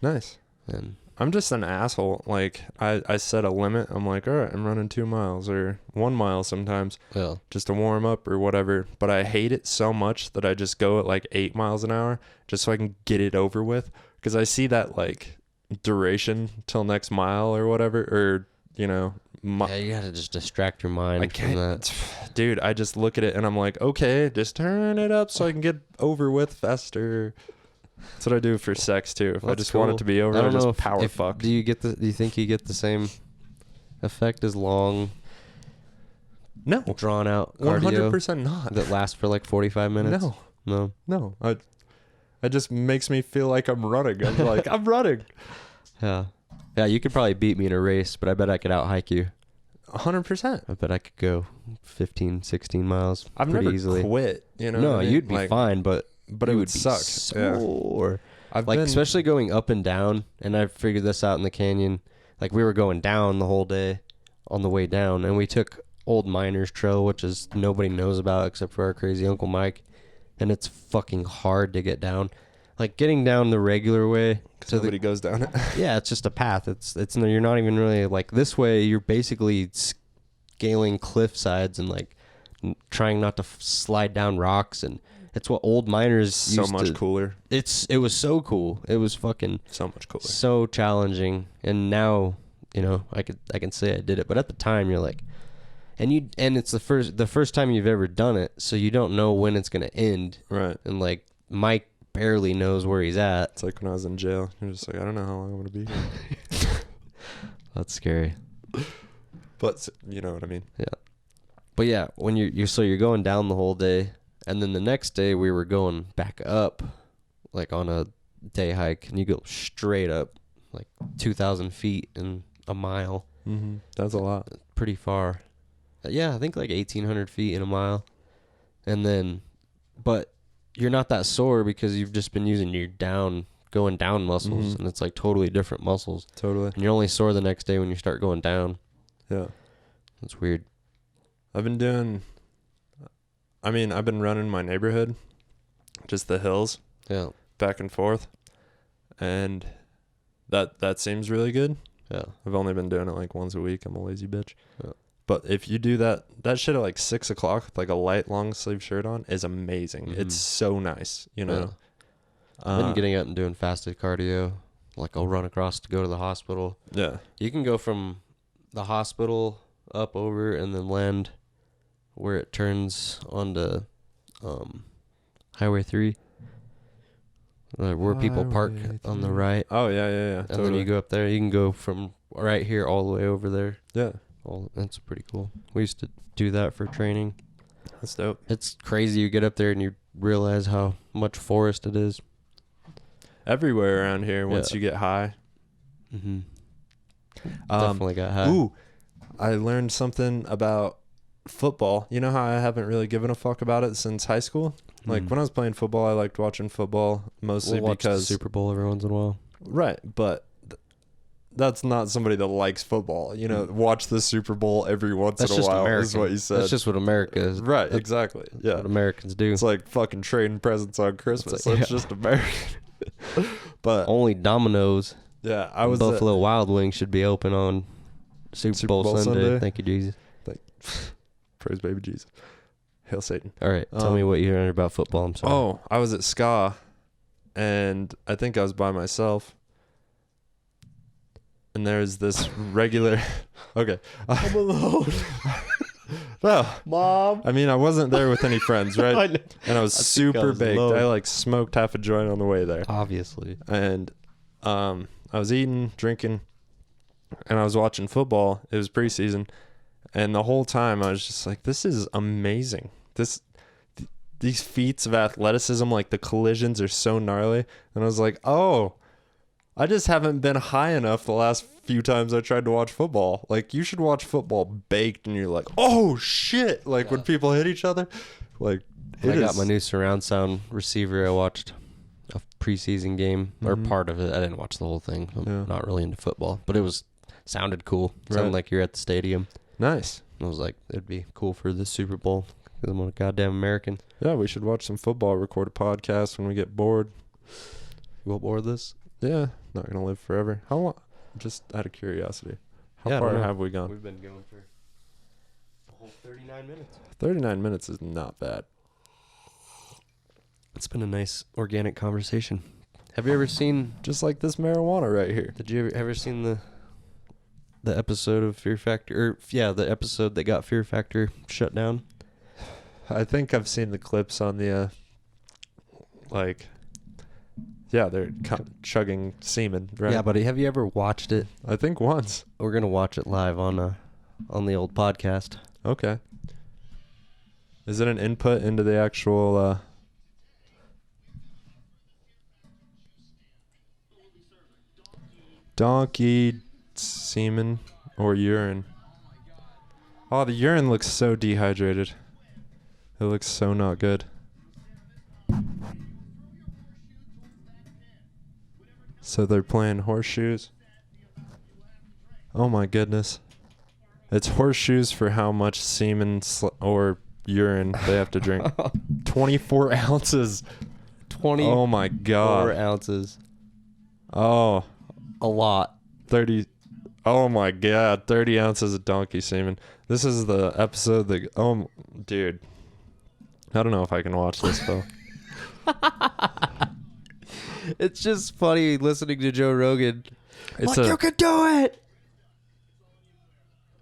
Nice. And I'm just an asshole. Like I set a limit. I'm like, all right, I'm running 2 miles or 1 mile sometimes well, just to warm up or whatever. But I hate it so much that I just go at like 8 miles an hour just so I can get it over with. Because I see that like duration till next mile or whatever, or you know, yeah, you gotta just distract your mind I from that. can't, dude. I just look at it and I'm like, okay, just turn it up so I can get over with faster. That's what I do for sex too. If I That's just want cool. it to be over, I I don't just know power fuck. Do you think you get the same effect as long No, drawn out cardio 100% not. that lasts for like 45 minutes? No. It just makes me feel like I'm running. I'm like, I'm running. Yeah. Yeah, you could probably beat me in a race, but I bet I could out hike you. 100%. I bet I could go 15, 16 miles I've pretty never easily. quit. You know, No, what I mean? you'd be Like, fine, but but you it would would be suck. Yeah. sore. I've Like been, especially going up and down, and I figured this out in the canyon. Like we were going down the whole day on the way down, and we took Old Miners Trail, which is nobody knows about except for our crazy Uncle Mike, and it's fucking hard to get down. Like getting down the regular way to nobody goes down it. yeah, it's just a path. It's you're not even really like this way. You're basically scaling cliff sides and like trying not to slide down rocks, and it's what old miners So used much to, cooler. It was so cool. It was fucking So much cooler. so challenging, and now you know I can say I did it, but at the time you're like, and it's the first time you've ever done it, so you don't know when it's gonna end, Right. and like Mike barely knows where he's at. It's like when I was in jail. You're just like, I don't know how long I'm going to be here. That's scary. But you know what I mean? Yeah. But yeah, when you're going down the whole day, and then the next day we were going back up, like on a day hike, and you go straight up, like 2,000 feet in a mile. Mm-hmm. That's a lot. Pretty far. Yeah, I think like 1,800 feet in a mile. And then, but you're not that sore because you've just been using your going down muscles, and it's like totally different muscles. Totally. And you're only sore the next day when you start going down. Yeah. That's weird. I've been running my neighborhood, just the hills, Yeah. back and forth, and that seems really good. Yeah. I've only been doing it like once a week. I'm a lazy bitch. Yeah. But if you do that shit at like 6 o'clock with like a light long sleeve shirt on is amazing. Mhm. It's so nice, you know. I've been getting up and doing fasted cardio. Like I'll run across to go to the hospital. Yeah. You can go from the hospital up over and then land where it turns onto Highway 3. Where people park Highway on the 3. right. Oh yeah. And then you go up there. You can go from right here all the way over there. Yeah. Oh, that's pretty cool. We used to do that for training. That's dope. It's crazy. You get up there and you realize how much forest it is. Everywhere around here, once Yeah. you get high. Mm-hmm. Definitely got high. Ooh, I learned something about football. You know how I haven't really given a fuck about it since high school? Like when I was playing football, I liked watching football mostly we'll watch because the Super Bowl every once in a while. right, but that's not somebody that likes football. You know, watch the Super Bowl every once That's in a just while American. is what you said. That's just what America is. right, That's exactly. Yeah. what Americans do. It's like fucking trading presents on Christmas. It's like- That's just American. But Only Domino's, yeah, I was at- Buffalo Wild Wings should be open on Super Bowl Sunday. Thank you, Jesus. praise baby Jesus. Hail Satan. All right, tell me what you learned about football. I'm sorry. Oh, I was at SCA, and I think I was by myself. And there's this regular. Okay. I'm alone. No, Mom. I mean I wasn't there with any friends, right? And I was I think I super was baked. alone. I like smoked half a joint on the way there, Obviously. and I was eating, drinking, and I was watching football. It was preseason, and the whole time I was just like, "This is amazing. These feats of athleticism, like the collisions, are so gnarly." And I was like, "Oh, I just haven't been high enough the last few times I tried to watch football. Like, you should watch football baked, and you're like, oh shit!" Like when people hit each other, like I got my new surround sound receiver. I watched a preseason game or part of it. I didn't watch the whole thing. I'm not really into football, but it sounded cool. Sounded like you're at the stadium. Nice. I was like, it'd be cool for the Super Bowl because I'm a goddamn American. Yeah, we should watch some football, record a podcast when we get bored. You want more of this? Yeah, not gonna live forever. How long? Just out of curiosity, how Yeah, I don't far know. have we gone? We've been going for a whole 39 minutes. 39 minutes is not bad. It's been a nice organic conversation. Have you ever seen? Just like this marijuana right here. Did you ever seen the episode of Fear Factor? Or yeah, the episode that got Fear Factor shut down. I think I've seen the clips on the yeah, they're chugging semen, right? Yeah, buddy. Have you ever watched it? I think once. We're gonna watch it live on the old podcast. Okay. Is it an input into the actual donkey semen or urine? Oh, the urine looks so dehydrated. It looks so not good. So they're playing horseshoes. Oh my goodness. It's horseshoes for how much semen or urine they have to drink. 24 ounces. 20. Oh my 4 god. ounces. Oh, A lot. 30. Oh my god. 30 ounces of donkey semen. This is the episode that. Oh, dude. I don't know if I can watch this, though. It's just funny listening to Joe Rogan. It's you could do it.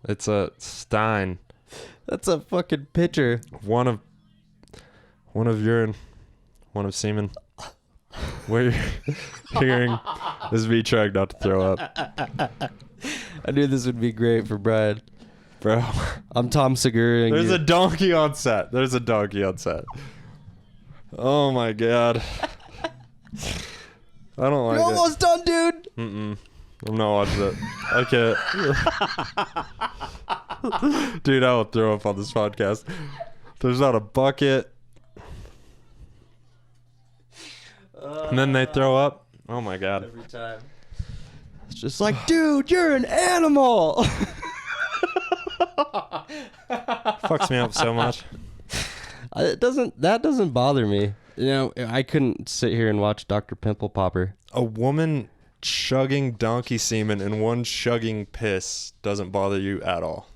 It's a Stein. That's a fucking pitcher. One of urine, one of semen. Where you're hearing is me trying not to throw up. I knew this would be great for Brian. Bro. I'm Tom Segura. There's a donkey on set. Oh my god. I don't like You're it. almost done, dude. I'm not watching it. I can't. Dude, I will throw up on this podcast. There's not a bucket. And then they throw up. Oh my god. Every time. It's just like, dude, you're an animal. Fucks me up so much. That doesn't bother me. You know, I couldn't sit here and watch Dr. Pimple Popper. A woman chugging donkey semen and one chugging piss doesn't bother you at all.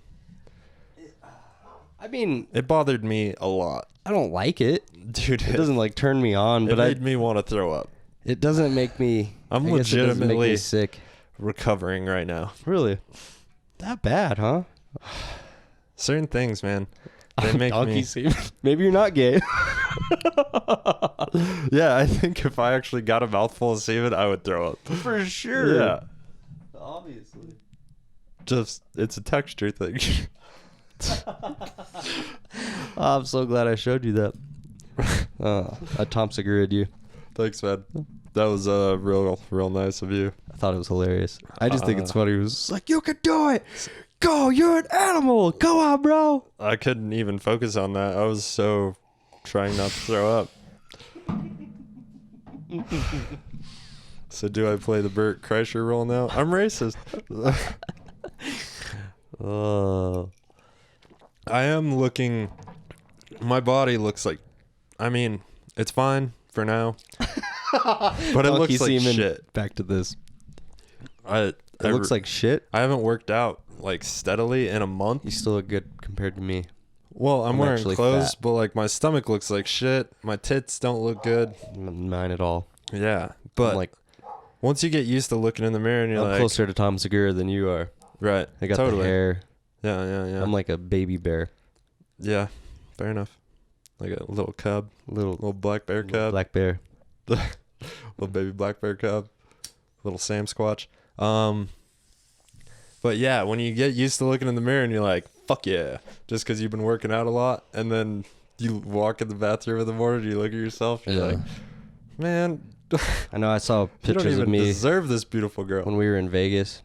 I mean, It bothered me a lot. I don't like it. Dude, It doesn't like turn me on, it but made me want to throw up. it doesn't make me. I'm I guess it doesn't make me legitimately sick. recovering right now. Really, that bad, huh? Certain things, man, they make Donkey me. semen. Maybe you're not gay. Yeah, I think if I actually got a mouthful of semen, I would throw up. For sure. Yeah. Obviously. just it's a texture thing. Oh, I'm so glad I showed you that. I Tom Segura'd you. Thanks, man. That was real nice of you. I thought it was hilarious. I just think it's funny. It was like, you can do it. Go, you're an animal. Go on, bro. I couldn't even focus on that. I was so trying not to throw up. So do I play the Bert Kreischer role now? I'm racist. Oh. I am looking. My body looks like. I mean, it's fine for now. But it looks like shit. Back to this. It looks like shit. I haven't worked out like steadily in a month. You still look good compared to me. Well, I'm wearing actually clothes, fat. but like my stomach looks like shit. My tits don't look good. Mine at all. Yeah, but I'm like, once you get used to looking in the mirror and you're I'm like, closer to Tom Segura than you are. right? I got totally. the hair. Yeah. I'm like a baby bear. Yeah, fair enough. Like a little cub, little black bear cub, Black bear. little baby black bear cub, little Sam Squatch. But yeah, when you get used to looking in the mirror and you're like, fuck yeah, just because you've been working out a lot, and then you walk in the bathroom in the morning, you look at yourself, you're like, man, I know. I saw you don't pictures even of me deserve this beautiful girl. when we were in Vegas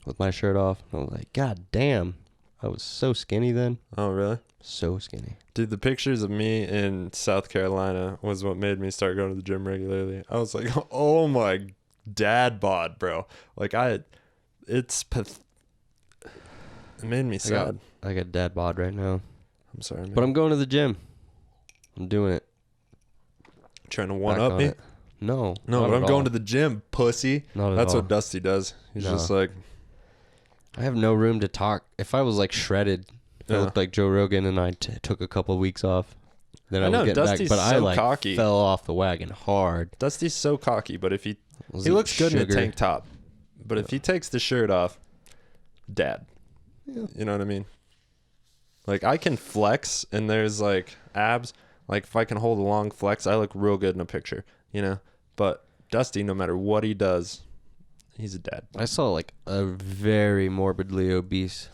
with my shirt off. I was like, God damn, I was so skinny then. Oh, really? So skinny. Dude, the pictures of me in South Carolina was what made me start going to the gym regularly. I was like, oh my dad bod, bro. Like it made me sad. I got dad bod right now. I'm sorry, man. But I'm going to the gym. I'm doing it. Trying to Back one up on me? it. No. No, not but at I'm going all. to the gym, pussy. Not at That's all. what Dusty does. He's No. just like, I have no room to talk. If I was like shredded, if I Yeah. looked like Joe Rogan and I took a couple of weeks off, then I I know, would get Dusty's back. But I so like cocky. fell off the wagon hard. Dusty's so cocky, but if he Was he looks good in a sugar. tank top. But if he takes the shirt off, dad. Yeah. You know what I mean? Like, I can flex and there's like abs. Like, if I can hold a long flex, I look real good in a picture, you know? But Dusty, no matter what he does, he's a dad. I saw like a very morbidly obese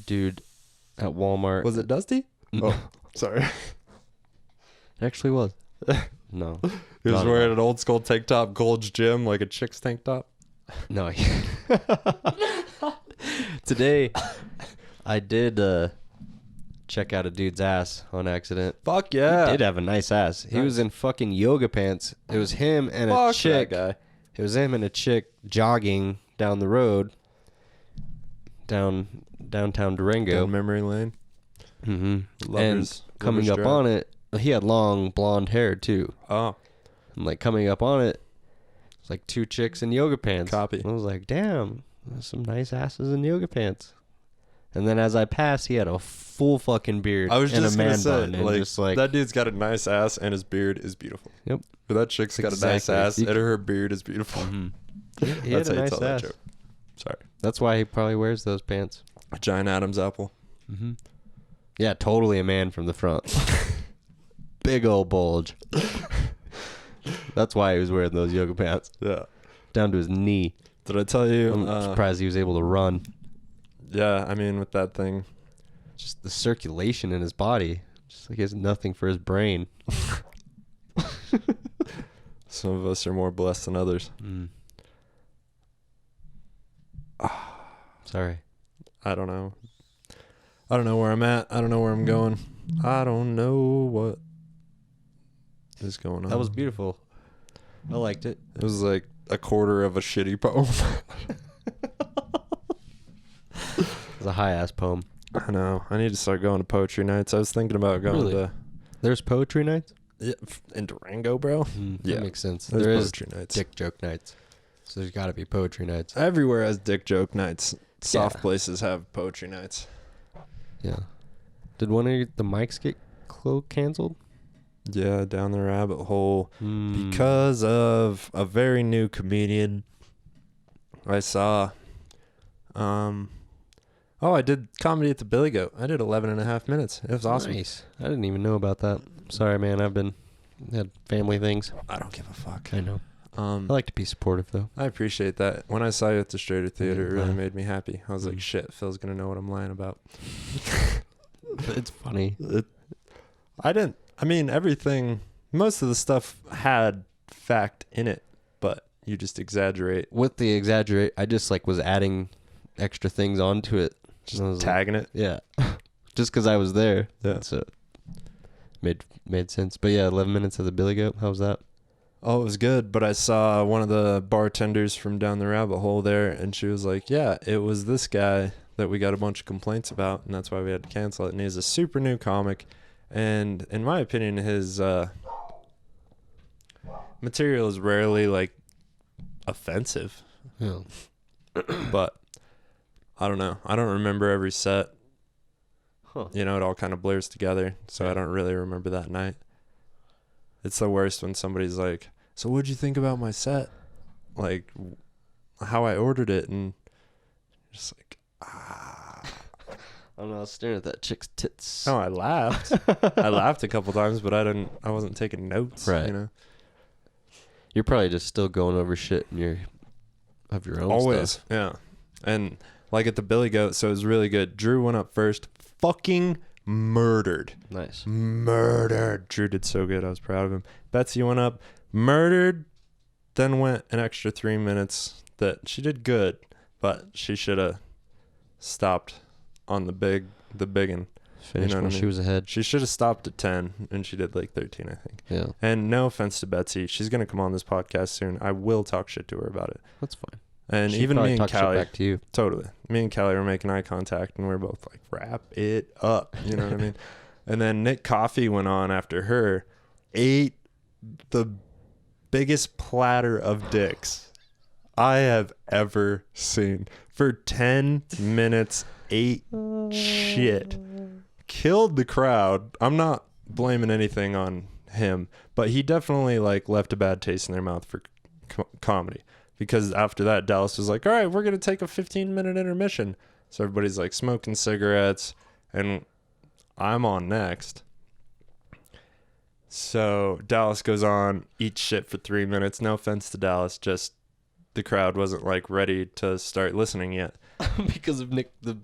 dude at Walmart. Was it Dusty? No. Oh, sorry. It actually was. No. He was Not at wearing all. an old school tank top, Gold's Gym, like a chick's tank top. No. Today, I did check out a dude's ass on accident. Fuck yeah. He did have a nice ass. He was in fucking yoga pants. It was him and a Fuck chick. that guy. It was him and a chick jogging down the road, downtown Durango. Down memory lane. Mm-hmm. Lovers- And coming lovers up drive. on it, he had long blonde hair too. Oh, And like coming up on it, it's like two chicks in yoga pants. Copy. I was like, damn, there's some nice asses in yoga pants. And then as I passed, he had a full fucking beard I was and just a gonna man say, bun, and like, just like that dude's got a nice ass and his beard is beautiful. Yep. But that chick's got a nice Exactly. ass You and her beard is beautiful. Mhm. He That's had how a you nice tell that ass. joke. Sorry. That's why he probably wears those pants. A giant Adam's apple. Mm-hmm. Yeah, totally a man from the front. Big old bulge. That's why he was wearing those yoga pants Yeah. down to his knee. Did I tell you? I'm surprised he was able to run. Yeah, I mean, with that thing. Just the circulation in his body. Just like he has nothing for his brain. Some of us are more blessed than others. Mm. Sorry. I don't know. I don't know where I'm at. I don't know where I'm going. I don't know what is going on. That was beautiful. I liked it. It was like a quarter of a shitty poem. It was a high ass poem. I know. I need to start going to poetry nights. I was thinking about going Really? to There's poetry nights? in Durango, bro. That makes sense. There's There is poetry nights. dick joke nights. So there's got to be poetry nights. Everywhere has dick joke nights. Soft Yeah. places have poetry nights. Yeah. Did one of the mics get canceled? Yeah, down the rabbit hole Mm. because of a very new comedian I saw. I did comedy at the Billy Goat. I did 11 and a half minutes. It was awesome. Nice. I didn't even know about that. Sorry, man. I've had family things. I don't give a fuck. I know. I like to be supportive though. I appreciate that. When I saw you at the Strader Theater, it really Yeah. made me happy. I was like, shit, Phil's gonna know what I'm lying about. It's funny. Everything, most of the stuff had fact in it, but you just exaggerate. With the exaggerate, I just like was adding extra things onto it. Just I was tagging it. Yeah. Just because I was there. Yeah. So made sense. But yeah, 11 minutes of the Billy Goat. How was that? Oh, it was good, but I saw one of the bartenders from down the rabbit hole there, and she was like, yeah, it was this guy that we got a bunch of complaints about, and that's why we had to cancel it. And he's a super new comic, and in my opinion, his material is rarely, like, offensive. Yeah. But I don't know. I don't remember every set. Huh. You know, it all kind of blurs together, so I don't really remember that night. It's the worst when somebody's like, so what'd you think about my set? Like, how I ordered it, and just like, I don't know. I was staring at that chick's tits. no, I laughed. I laughed a couple times, but I wasn't taking notes. Right. You know? You're probably just still going over shit in your own Always. stuff. Yeah. And like at the Billy Goat, so it was really good. Drew went up first. Fucking murdered. Nice. Murdered. Drew did so good. I was proud of him. Betsy went up, murdered, then went an extra 3 minutes. That she did good, but she should have stopped on the big one. Finished what when I she mean? was ahead. She should have stopped at 10, and she did like 13, I think. Yeah. And no offense to Betsy, she's gonna come on this podcast soon. I will talk shit to her about it. That's fine. And She'd even probably me and talk shit Callie, back to you. totally. Me and Callie were making eye contact, and we are both like, wrap it up. You know what I mean? And then Nick Coffey went on after her, ate the biggest platter of dicks I have ever seen. For 10 minutes, ate shit. Killed the crowd. I'm not blaming anything on him, but he definitely like left a bad taste in their mouth for comedy. Because after that, Dallas was like, all right, we're going to take a 15-minute intermission. So everybody's like smoking cigarettes, and I'm on next. So Dallas goes on, eats shit for 3 minutes. No offense to Dallas, just the crowd wasn't like ready to start listening yet. Because of Nick, the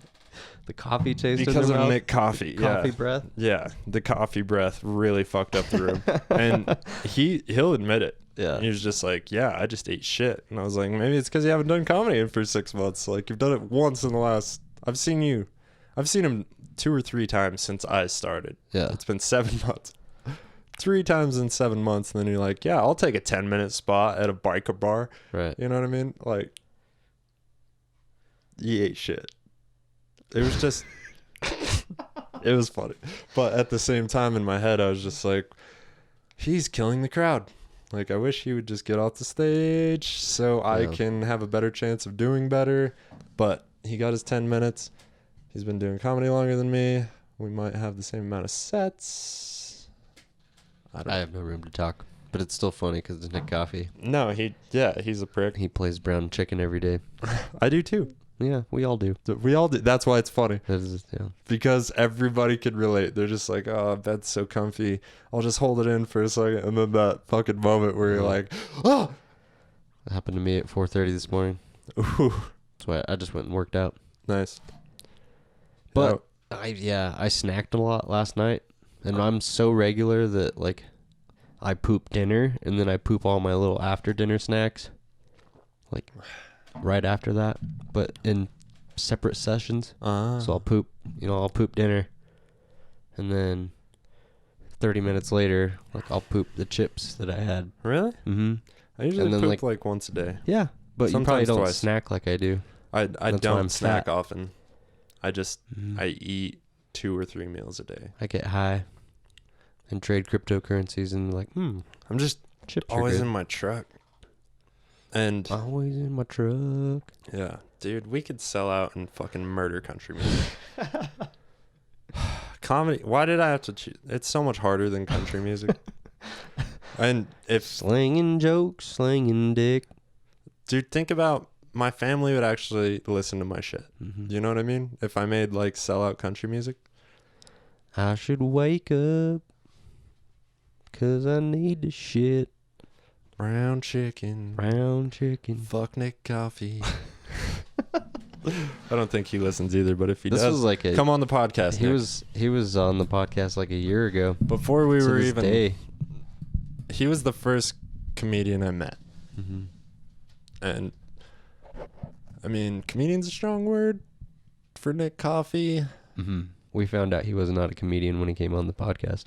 coffee taste. Because of Nick Coffey. Coffee Yeah. breath. Yeah, the coffee breath really fucked up the room. And he'll admit it. Yeah. He was just like, yeah, I just ate shit. And I was like, maybe it's because you haven't done comedy for 6 months. Like, you've done it once in the last... I've seen him 2 or 3 times since I started. Yeah. It's been 7 months. 3 times in 7 months. And then you're like, yeah, I'll take a 10-minute spot at a biker bar. Right. You know what I mean? Like, you ate shit. It was just... it was funny. But at the same time, in my head, I was just like, he's killing the crowd. Like, I wish he would just get off the stage so I can have a better chance of doing better. But he got his 10 minutes. He's been doing comedy longer than me. We might have the same amount of sets. I have no room to talk, but it's still funny because it's Nick Coffey. No, he's a prick. He plays brown chicken every day. I do too. Yeah, we all do. We all do. That's why it's funny. That is, yeah. Because everybody could relate. They're just like, oh, bed's so comfy. I'll just hold it in for a second. And then that fucking moment where you're like, oh! That happened to me at 4:30 this morning. Ooh, That's why I just went and worked out. nice. But I snacked a lot last night, and I'm so regular that like I poop dinner and then I poop all my little after dinner snacks, like right after that, but in separate sessions. So I'll poop dinner, and then 30 minutes later, like I'll poop the chips that I had. Really? Mm-hmm. I usually And then, poop like- like once a day. Yeah, but you probably Sometimes don't twice. snack like I do. I That's why I'm don't snack fat. often. I just Mhm. I eat 2 or 3 meals a day. I get high and trade cryptocurrencies and like, I'm just chips are always good. in my truck. And Always in my truck. yeah, dude, we could sell out and fucking murder country music. Comedy. Why did I have to choose? It's so much harder than country music. And if Slinging jokes, slinging dick. dude, think about my family would actually listen to my shit. Mm-hmm. You know what I mean? If I made like sellout country music. I should wake up 'cause I need to shit. Brown chicken. Brown chicken. Fuck Nick Coffee. I don't think he listens either, but if he This does, was like come on the podcast. He was on the podcast like a year ago. Before we To were this even. day. He was the first comedian I met, Mm-hmm. and I mean, comedian's a strong word for Nick Coffee. Mm-hmm. We found out he was not a comedian when he came on the podcast.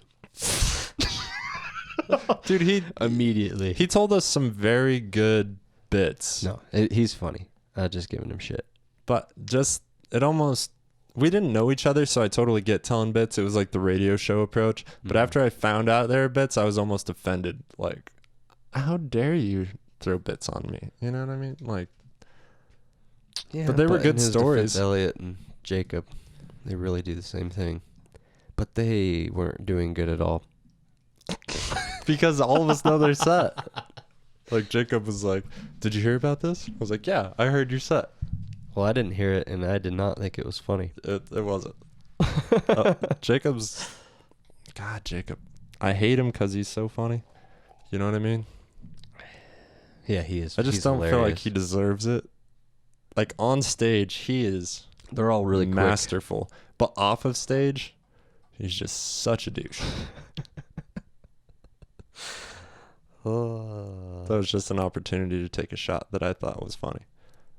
Dude, Immediately. he told us some very good bits. No, he's funny. Just giving him shit. But just, it almost, we didn't know each other, so I totally get telling bits. It was like the radio show approach. But after I found out there were bits, I was almost offended. Like, how dare you throw bits on me? You know what I mean? Like, Yeah, but they were good in his stories. defense, Elliot and Jacob, they really do the same thing. But they weren't doing good at all. because all of us know their set. Like, Jacob was like, did you hear about this? I was like, yeah, I heard your set. Well, I didn't hear it, and I did not think it was funny. It wasn't. Jacob's, God, Jacob. I hate him because he's so funny. You know what I mean? Yeah, he is. I just he's don't feel like hilarious. he deserves it. Like, on stage, he is They're all really quick. masterful. But off of stage, he's just such a douche. That was just an opportunity to take a shot that I thought was funny.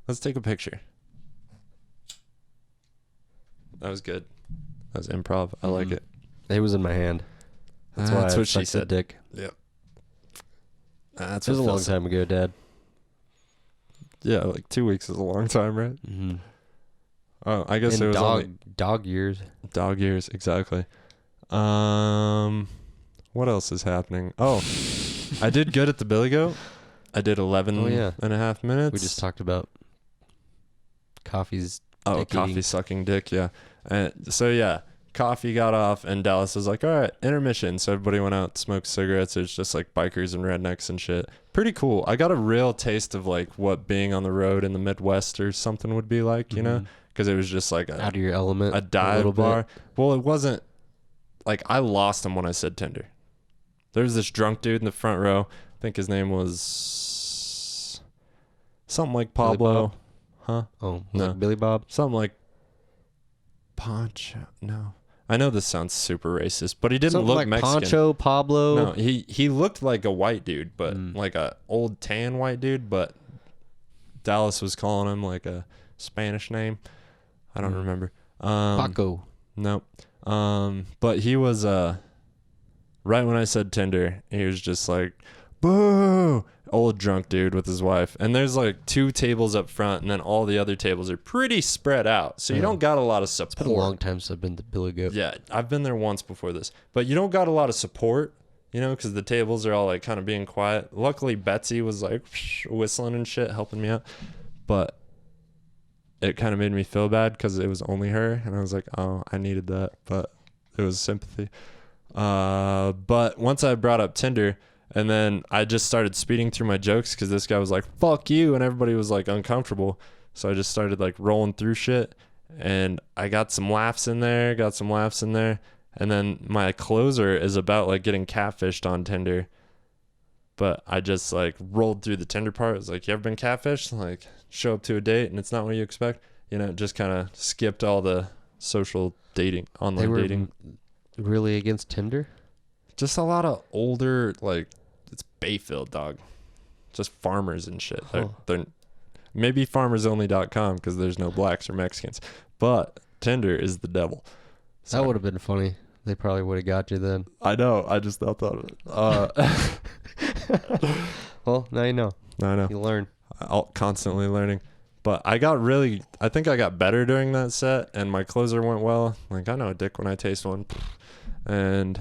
Let's take a picture. That was good. That was improv. I like it. It was in my hand. That's why I what she sucked the said. dick. Yep. That's It was a what long Phil said. time ago, Dad. Yeah, like 2 weeks is a long time, right? Mm-hmm. Oh, I guess In it was only dog years. dog years, exactly. What else is happening? Oh, I did good at the Billy Goat. I did 11 Oh, yeah. and a half minutes. We just talked about Coffee's dick coffee eating. sucking dick, yeah. So yeah, Coffee got off and Dallas was like, all right, intermission. So everybody went out, smoked cigarettes. It's just like bikers and rednecks and shit. Pretty cool. I got a real taste of like what being on the road in the Midwest or something would be like, you know? Because it was just like Out of your element. a little dive bit. bar. Well, it wasn't like I lost him when I said Tinder. There was this drunk dude in the front row. I think his name was something like Billy Pablo. Bob? Huh? Oh, No. like Billy Bob? Something like Poncho. No. I know this sounds super racist, but he didn't Something look like Mexican. Poncho, Pablo. No, he looked like a white dude, but like a old tan white dude, but Dallas was calling him like a Spanish name. I don't remember. Paco. Nope. But he was right when I said Tinder, he was just like, boo, old drunk dude with his wife. And there's like 2 tables up front, and then all the other tables are pretty spread out. So you don't got a lot of support. It's been a long time since I've been to Billy Goat. Yeah, I've been there once before this, but you don't got a lot of support, you know, because the tables are all like kind of being quiet. Luckily, Betsy was like whistling and shit, helping me out, but it kind of made me feel bad because it was only her, and I was like, oh, I needed that, but it was sympathy. But once I brought up Tinder, and then I just started speeding through my jokes because this guy was like, fuck you, and everybody was like uncomfortable. So I just started like rolling through shit, and I got some laughs in there, and then my closer is about like getting catfished on Tinder. But I just like rolled through the Tinder part. It was like, you ever been catfished? Like, show up to a date and it's not what you expect. You know, just kind of skipped all the social dating, They online were dating. really against Tinder? Just a lot of older, like, it's Bayfield, dog. Just farmers and shit. They're maybe farmersonly.com because there's no blacks or Mexicans. But Tinder is the devil. That would have been funny. They probably would have got you then. I know. I just thought of it. Well, now you know. I know. You learn. I'm constantly learning. But I think I got better during that set, and my closer went well. Like, I know a dick when I taste one. And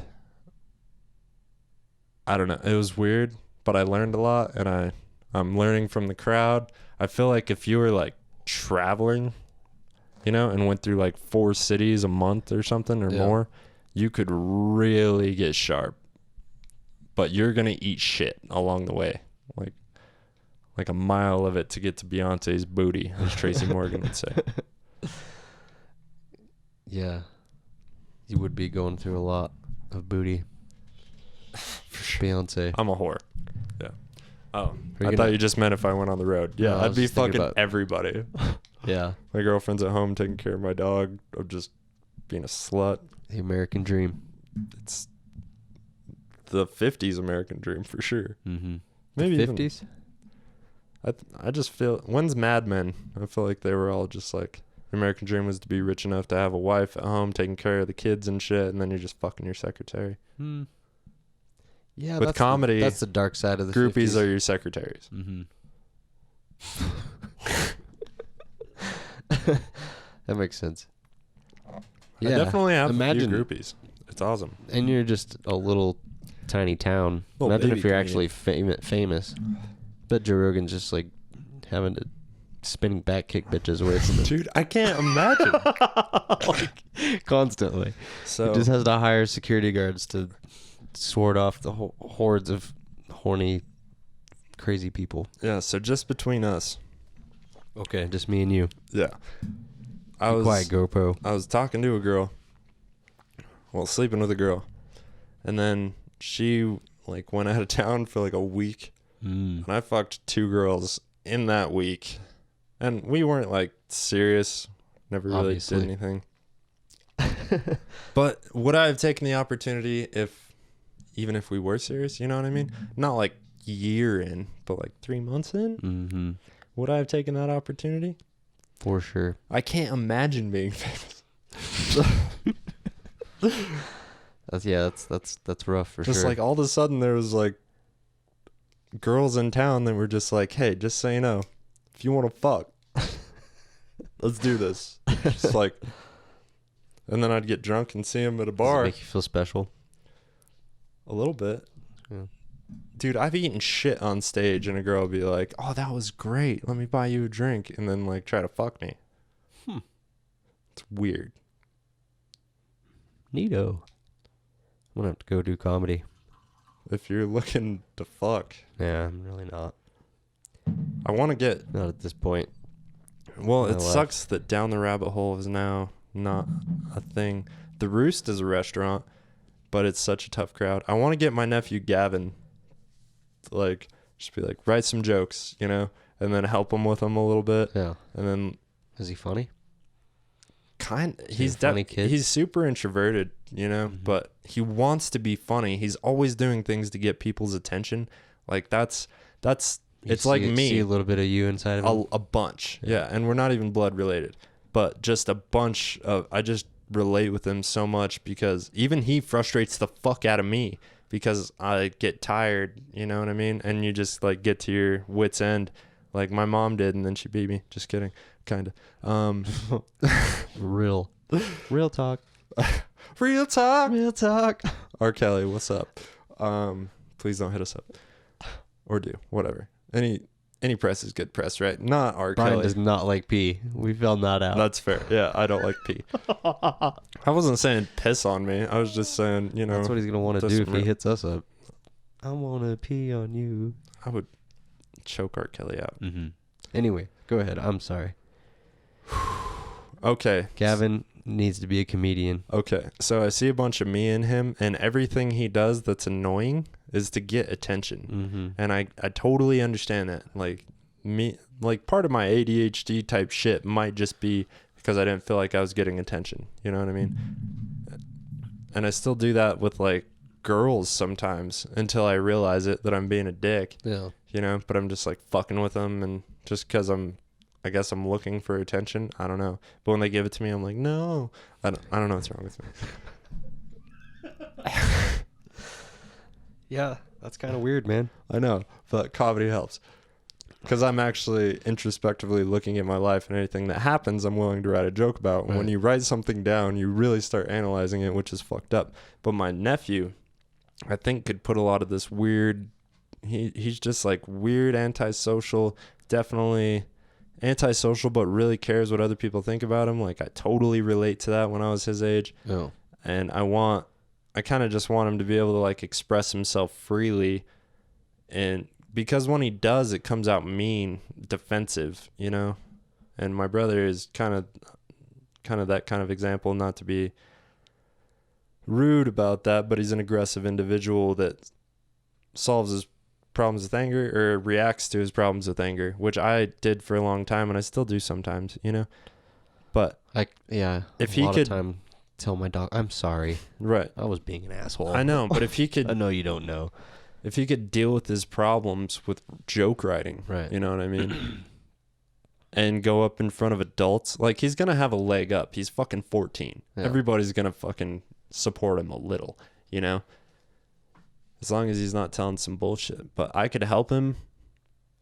I don't know. It was weird, but I learned a lot, and I'm learning from the crowd. I feel like if you were like traveling, you know, and went through like 4 cities a month or something or more, you could really get sharp. But you're going to eat shit along the way. Like a mile of it to get to Beyonce's booty, as Tracy Morgan would say. Yeah. You would be going through a lot of booty. Beyonce. I'm a whore. Oh, you I gonna- thought you just meant if I went on the road. Yeah, No, I I'd was be just thinking fucking about- everybody. Yeah. My girlfriend's at home taking care of my dog. I'm just being a slut. The American dream. It's the 50s American dream for sure. Mm-hmm. Maybe even- 50s? I just feel, when's Mad Men? I feel like they were all just like, the American dream was to be rich enough to have a wife at home taking care of the kids and shit, and then you're just fucking your secretary. Hmm. Yeah, With comedy, that's the dark side of the Groupies 50s. are your secretaries. Mm-hmm. That makes sense. I definitely have imagine- a few groupies. It's awesome. And you're just a little tiny town. Little Imagine baby if you're comedian. actually famous. Bet Joe Rogan's just like having to spinning back kick bitches away from him. Dude, I can't imagine. Like, constantly. So He just has to hire security guards to sword off the hordes of horny, crazy people. yeah, so just between us. Okay, just me and you. Yeah. Be quiet, GoPro. I was talking to a girl. Well, sleeping with a girl. And then she like went out of town for like a week. Mm. And I fucked 2 girls in that week. And we weren't like serious. Never really Obviously. did anything. But would I have taken the opportunity even if we were serious? You know what I mean? Not like year in, but like 3 months in. Mm-hmm. Would I have taken that opportunity? For sure. I can't imagine being famous. That's rough for Just sure. like all of a sudden there was like girls in town that were just like, hey, just so you know, if you want to fuck, let's do this. Just like, and then I'd get drunk and see him at a Does it bar. make you feel special? A little bit. Yeah. Dude, I've eaten shit on stage and a girl would be like, oh, that was great. Let me buy you a drink. And then like try to fuck me. It's weird. Neato. I'm gonna have to go do comedy. If you're looking to fuck, Yeah, I'm really not. I want to get, Not at this point. well, I it left. sucks that Down the Rabbit Hole is now not a thing. The Roost is a restaurant, but it's such a tough crowd. I want to get my nephew Gavin to like just be like, write some jokes, you know, and then help him with them a little bit. Yeah. And then Is he funny? he's a funny kid? he's super introverted, you know, Mhm. but he wants to be funny. He's always doing things to get people's attention. Like that's You it's like me. See a little bit of you inside of him. A bunch. Yeah. And we're not even blood related, but just a bunch of, I just relate with him so much because even he frustrates the fuck out of me because I get tired, you know what I mean? And you just like get to your wit's end like my mom did and then she beat me. Just kidding. Kind of. Real talk. Real talk. Real talk. R. Kelly, what's up? Please don't hit us up. Or do. Whatever. Any press is good press, right? Not R. Brian Kelly. does not like pee. We found that out. That's fair. Yeah, I don't like pee. I wasn't saying piss on me. I was just saying, you know, That's what he's gonna want to just do if he real- hits us up. I wanna pee on you. I would choke R. Kelly out. Mm-hmm. Anyway, go ahead. I'm sorry. Okay. Gavin needs to be a comedian. Okay. So I see a bunch of me in him, and everything he does that's annoying is to get attention. Mm-hmm. And I totally understand that. Like me, like part of my ADHD type shit might just be because I didn't feel like I was getting attention. You know what I mean? And I still do that with like girls sometimes until I realize it that I'm being a dick, Yeah. you know, but I'm just like fucking with them and just cause I guess I'm looking for attention. I don't know. But when they give it to me, I'm like, no, I don't know what's wrong with me. Yeah. That's kind of weird, man. I know, but comedy helps. Because I'm actually introspectively looking at my life and anything that happens, I'm willing to write a joke about. And when Right. you write something down, you really start analyzing it, which is fucked up. But my nephew, I think, could put a lot of this weird. He's just like weird, antisocial, definitely antisocial, but really cares what other people think about him. Like I totally relate to that when I was his age. Oh. And I kind of just want him to be able to like express himself freely, and because when he does, it comes out mean, defensive, you know. And my brother is kind of that kind of example, not to be rude about that, but he's an aggressive individual that solves his problems with anger or reacts to his problems with anger, which I did for a long time and I still do sometimes, you know. But if he a lot could- of time tell my dog, I'm sorry, right, I was being an asshole. I know, but if he I could know you don't know. if he could deal with his problems with joke writing, Right. you know what I mean? And go up in front of adults, like he's going to have a leg up. He's fucking 14. Yeah. Everybody's going to fucking support him a little, you know? As long as he's not telling some bullshit. But I could help him.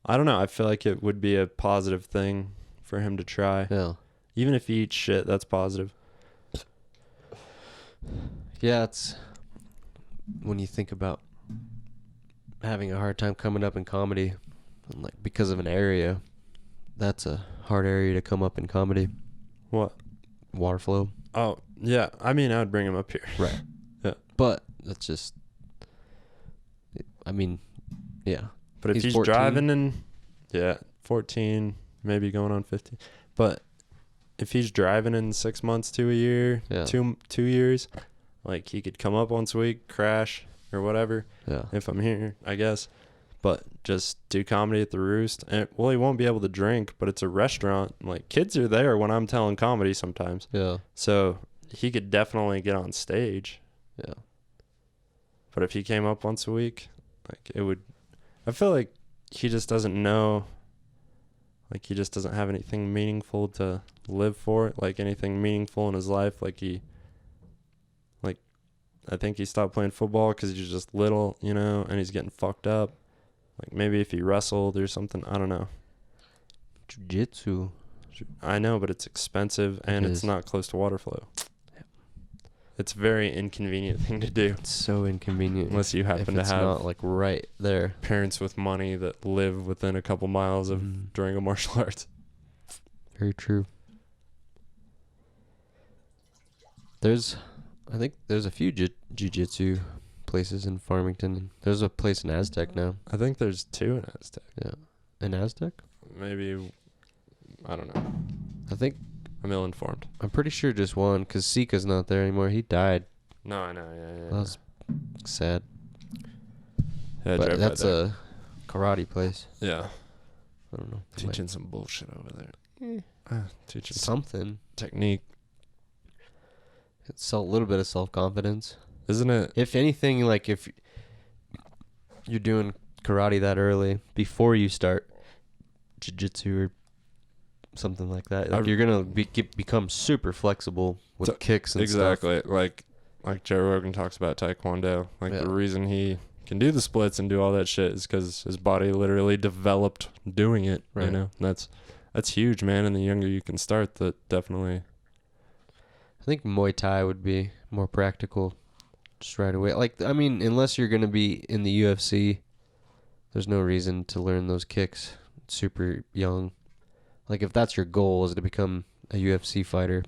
I don't know. I feel like it would be a positive thing for him to try. Yeah. Even if he eats shit, that's positive. Yeah, it's when you think about having a hard time coming up in comedy, and like because of an area, that's a hard area to come up in comedy. What? Water flow. Oh, yeah. I mean, I would bring him up here. Right. Yeah. But that's just, I mean, yeah. But if he's 14. driving and, 14, maybe going on 15. But if he's driving in 6 months to a year, Yeah. 2 years, like he could come up once a week, crash or whatever. Yeah. If I'm here, I guess. But just do comedy at the Roost. And, well, he won't be able to drink, but it's a restaurant. Like, kids are there when I'm telling comedy sometimes. Yeah. So he could definitely get on stage. Yeah. But if he came up once a week, like, it would... I feel like he just doesn't know... Like, he just doesn't have anything meaningful to live for. Like, anything meaningful in his life. Like, I think he stopped playing football because he's just little, you know, and he's getting fucked up. Like, maybe if he wrestled or something, I don't know. Jiu-jitsu. I know, but it's expensive and It it's is. not close to water flow. It's a very inconvenient thing to do. It's so inconvenient. Unless you if happen to it's have not like right there. parents with money that live within a couple miles of Mhm. doing a martial arts. Very true. I think there's a few jiu-jitsu places in Farmington. There's a place in Aztec now. I think there's 2 in Aztec. Yeah. In Aztec? Maybe, I don't know. I think, I'm ill-informed. I'm pretty sure just one, because Sika's not there anymore. He died. No, I know, yeah. That was sad. Yeah, I But drove that's by there. a karate place. Yeah. I don't know. Teaching some bullshit over there. Teaching some Something. technique. It's a little bit of self-confidence. Isn't it? If anything, like if you're doing karate that early, before you start jiu-jitsu or something like that, like you're going to become super flexible with So- kicks and stuff. Exactly. Like Joe Rogan talks about Taekwondo. Like, Yeah. the reason he can do the splits and do all that shit is because his body literally developed doing it. You Right. know, that's huge, man. And the younger you can start, that definitely. I think Muay Thai would be more practical just right away. Like, I mean, unless you're going to be in the UFC, there's no reason to learn those kicks super young. Like, if that's your goal is to become a UFC fighter,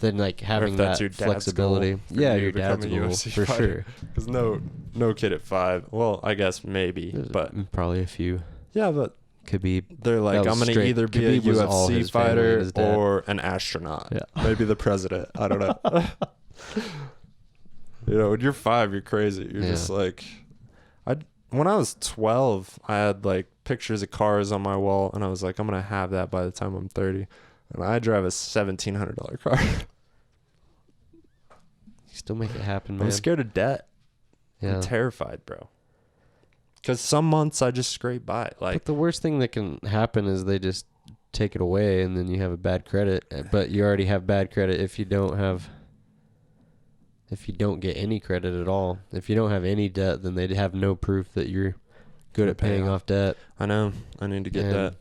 then, like, having that's that your dad's flexibility. goal for Yeah, you your to become dad's a goal, UFC for fighter. sure. Because no kid at 5. Well, I guess maybe, There's but probably a few. yeah, but Khabib. they're like, That was I'm gonna straight- either be Khabib a was all UFC his family and fighter his dad. or an astronaut. Yeah. Maybe the president. I don't know. You know, when you're 5, you're crazy. You're just Yeah. like, when I was 12, I had like pictures of cars on my wall, and I was like, I'm gonna have that by the time I'm 30. And I drive a $1,700 car. You still make it happen, man. I'm scared of debt. Yeah. I'm terrified, bro. Because some months I just scrape by. Like, But the worst thing that can happen is they just take it away and then you have a bad credit. But you already have bad credit if you don't get any credit at all. If you don't have any debt, then they'd have no proof that you're good at paying off debt. I know. I need to get And, that.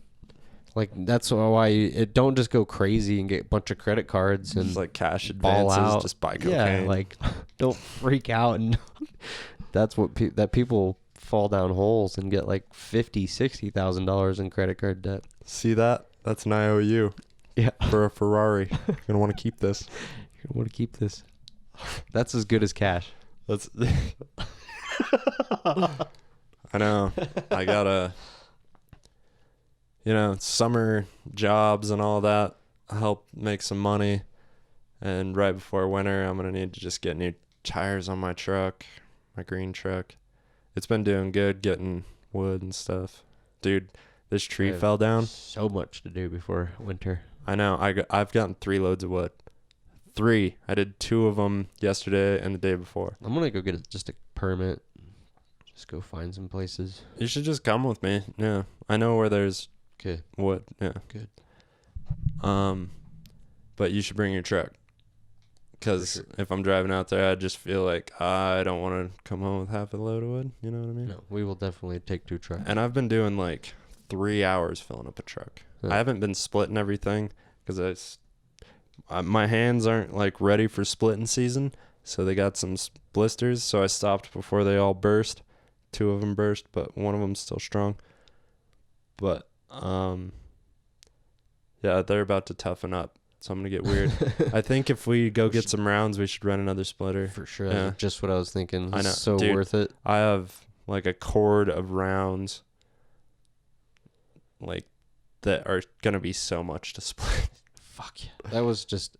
Like, that's why don't just go crazy and get a bunch of credit cards and Just like cash ball advances, out. just buy cocaine. Yeah, like, don't freak out. And that's what people fall down holes and get like $50,000-$60,000 in credit card debt. See that? That's an IOU Yeah. for a Ferrari. You're gonna want to keep this. You want to keep this. That's as good as cash. That's. I know. I gotta. Summer jobs and all that help make some money, and right before winter, I'm gonna need to just get new tires on my truck, my green truck, it's been doing good getting wood and stuff. Dude, this tree have fell down. So much to do before winter. I know. I've gotten 3 loads of wood. 3. I did 2 of them yesterday and the day before. I'm gonna go get just a permit. Just go find some places. You should just come with me. Yeah, I know where there's Okay. wood. Yeah, Good. But you should bring your truck. Because sure. if I'm driving out there, I just feel like I don't want to come home with half a load of wood. You know what I mean? No, we will definitely take 2 trucks. And I've been doing like 3 hours filling up a truck. Yeah. I haven't been splitting everything because my hands aren't like ready for splitting season. So they got some blisters. So I stopped before they all burst. 2 of them burst, but one of them's still strong. But yeah, they're about to toughen up. So I'm going to get weird. I think if we go get some rounds, we should rent another splitter. For sure. Yeah. That's just what I was thinking. I know. It's so Dude, worth it. I have like a cord of rounds like that are going to be so much to split. Fuck yeah. That was just,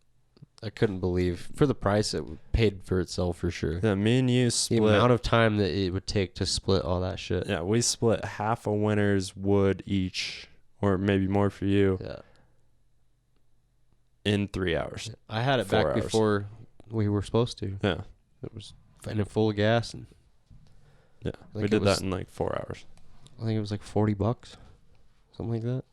I couldn't believe. For the price, it paid for itself for sure. Yeah, me and you The split. amount of time that it would take to split all that shit. Yeah, we split half a winter's wood each, or maybe more for you, Yeah. in 3 hours. I had it 4 back hours. before we were supposed to. Yeah, It was and full of gas, and yeah. think We it did was- that in like 4 hours. I think it was like $40, something like that.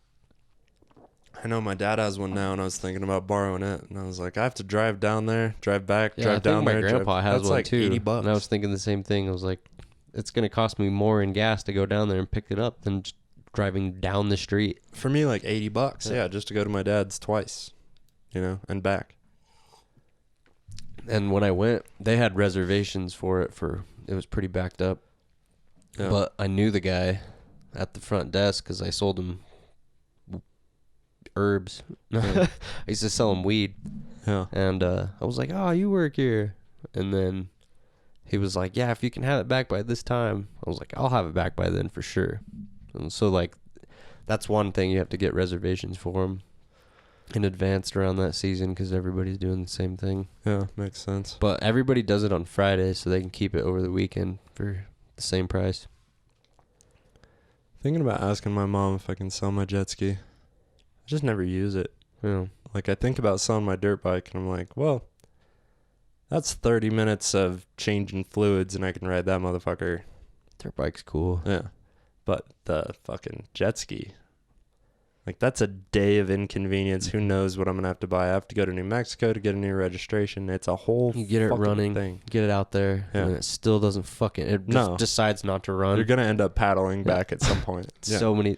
I know my dad has one now, and I was thinking about borrowing it, and I was like, I have to drive down there, drive back, Yeah, I drive think down my there. grandpa has that's one like too. $80. And I was thinking the same thing. I was like, it's gonna cost me more in gas to go down there and pick it up than just driving down the street. For me, like $80. Yeah. Yeah, just to go to my dad's twice, and back. And when I went, they had reservations for it. It was pretty backed up. Yeah. But I knew the guy at the front desk because I sold him herbs. I used to sell him weed. Yeah. And I was like, oh, you work here. And then he was like, yeah, if you can have it back by this time. I was like, I'll have it back by then for sure. And so, like, that's one thing you have to get reservations for them in advance around that season because everybody's doing the same thing. Yeah, makes sense. But everybody does it on Friday so they can keep it over the weekend for the same price. Thinking about asking my mom if I can sell my jet ski. I just never use it. Yeah. Like, I think about selling my dirt bike, and I'm like, well, that's 30 minutes of changing fluids, and I can ride that motherfucker. Dirt bike's cool. Yeah. But the fucking jet ski, like, that's a day of inconvenience. Who knows what I'm going to have to buy? I have to go to New Mexico to get a new registration. It's a whole You get it fucking running, thing. get it out there, Yeah. and it still doesn't fucking, it just No. decides not to run. You're going to end up paddling back at some point. Yeah. So many,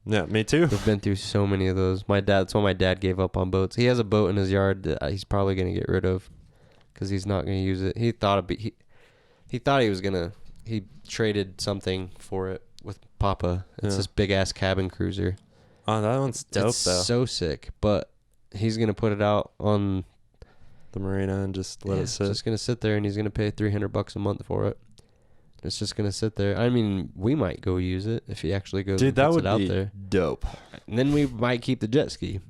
Yeah, me too. We've been through so many of those. That's why my dad gave up on boats. He has a boat in his yard that he's probably going to get rid of because he's not going to use it. He thought he was going to, he traded something for it with Papa. It's Yeah. this big ass cabin cruiser. Oh, that one's dope, It's though. so sick, but he's going to put it out on The marina and just let it It's sit. just going to sit there and he's going to pay $300 a month for it. It's just going to sit there. I mean, we might go use it if he actually goes Dude, and that puts would it out be there. dope. And then we might keep the jet ski.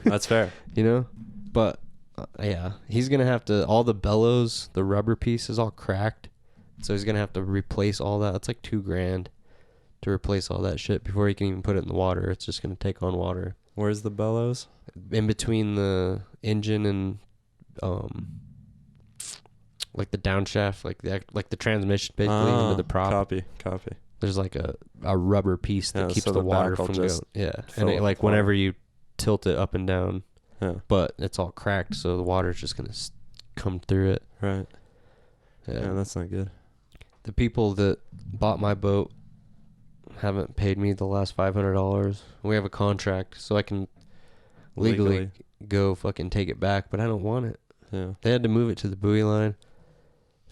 That's fair. You know? But, yeah. He's going to have to... All the bellows, the rubber piece is all cracked. So he's going to have to replace all that. It's like $2,000 to replace all that shit before he can even put it in the water. It's just going to take on water. Where's the bellows? In between the engine and... like the downshaft, like the transmission basically into the prop. Copy. There's like a rubber piece that Yeah, keeps so the the water back will from going. just Yeah, fill and it, it like with water. whenever you tilt it up and down, Yeah. but it's all cracked, so the water's just gonna come through it. Right. Yeah. Yeah, that's not good. The people that bought my boat haven't paid me the last $500. We have a contract, so I can legally go fucking take it back, but I don't want it. Yeah. They had to move it to the buoy line.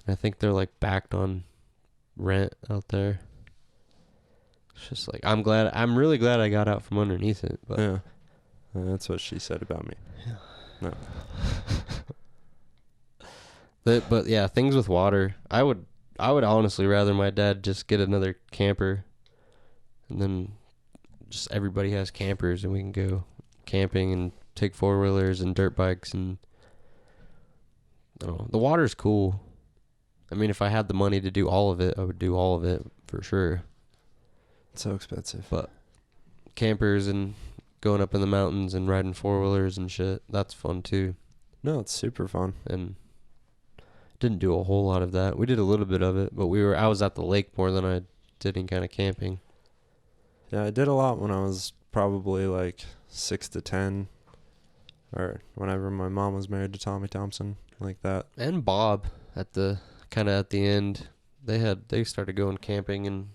I think they're like backed on rent out there. It's just like I'm really glad I got out from underneath it. But Yeah. That's what she said about me. No. but yeah, things with water. I would honestly rather my dad just get another camper, and then just everybody has campers and we can go camping and take 4-wheelers and dirt bikes and I don't know. The water's cool. I mean, if I had the money to do all of it, I would do all of it for sure. It's so expensive. But campers and going up in the mountains and riding 4-wheelers and shit, that's fun too. No, it's super fun. And didn't do a whole lot of that. We did a little bit of it, but I was at the lake more than I did any kind of camping. Yeah, I did a lot when I was probably like 6 to 10, or whenever my mom was married to Tommy Thompson, like that. And Bob at the end, they started going camping and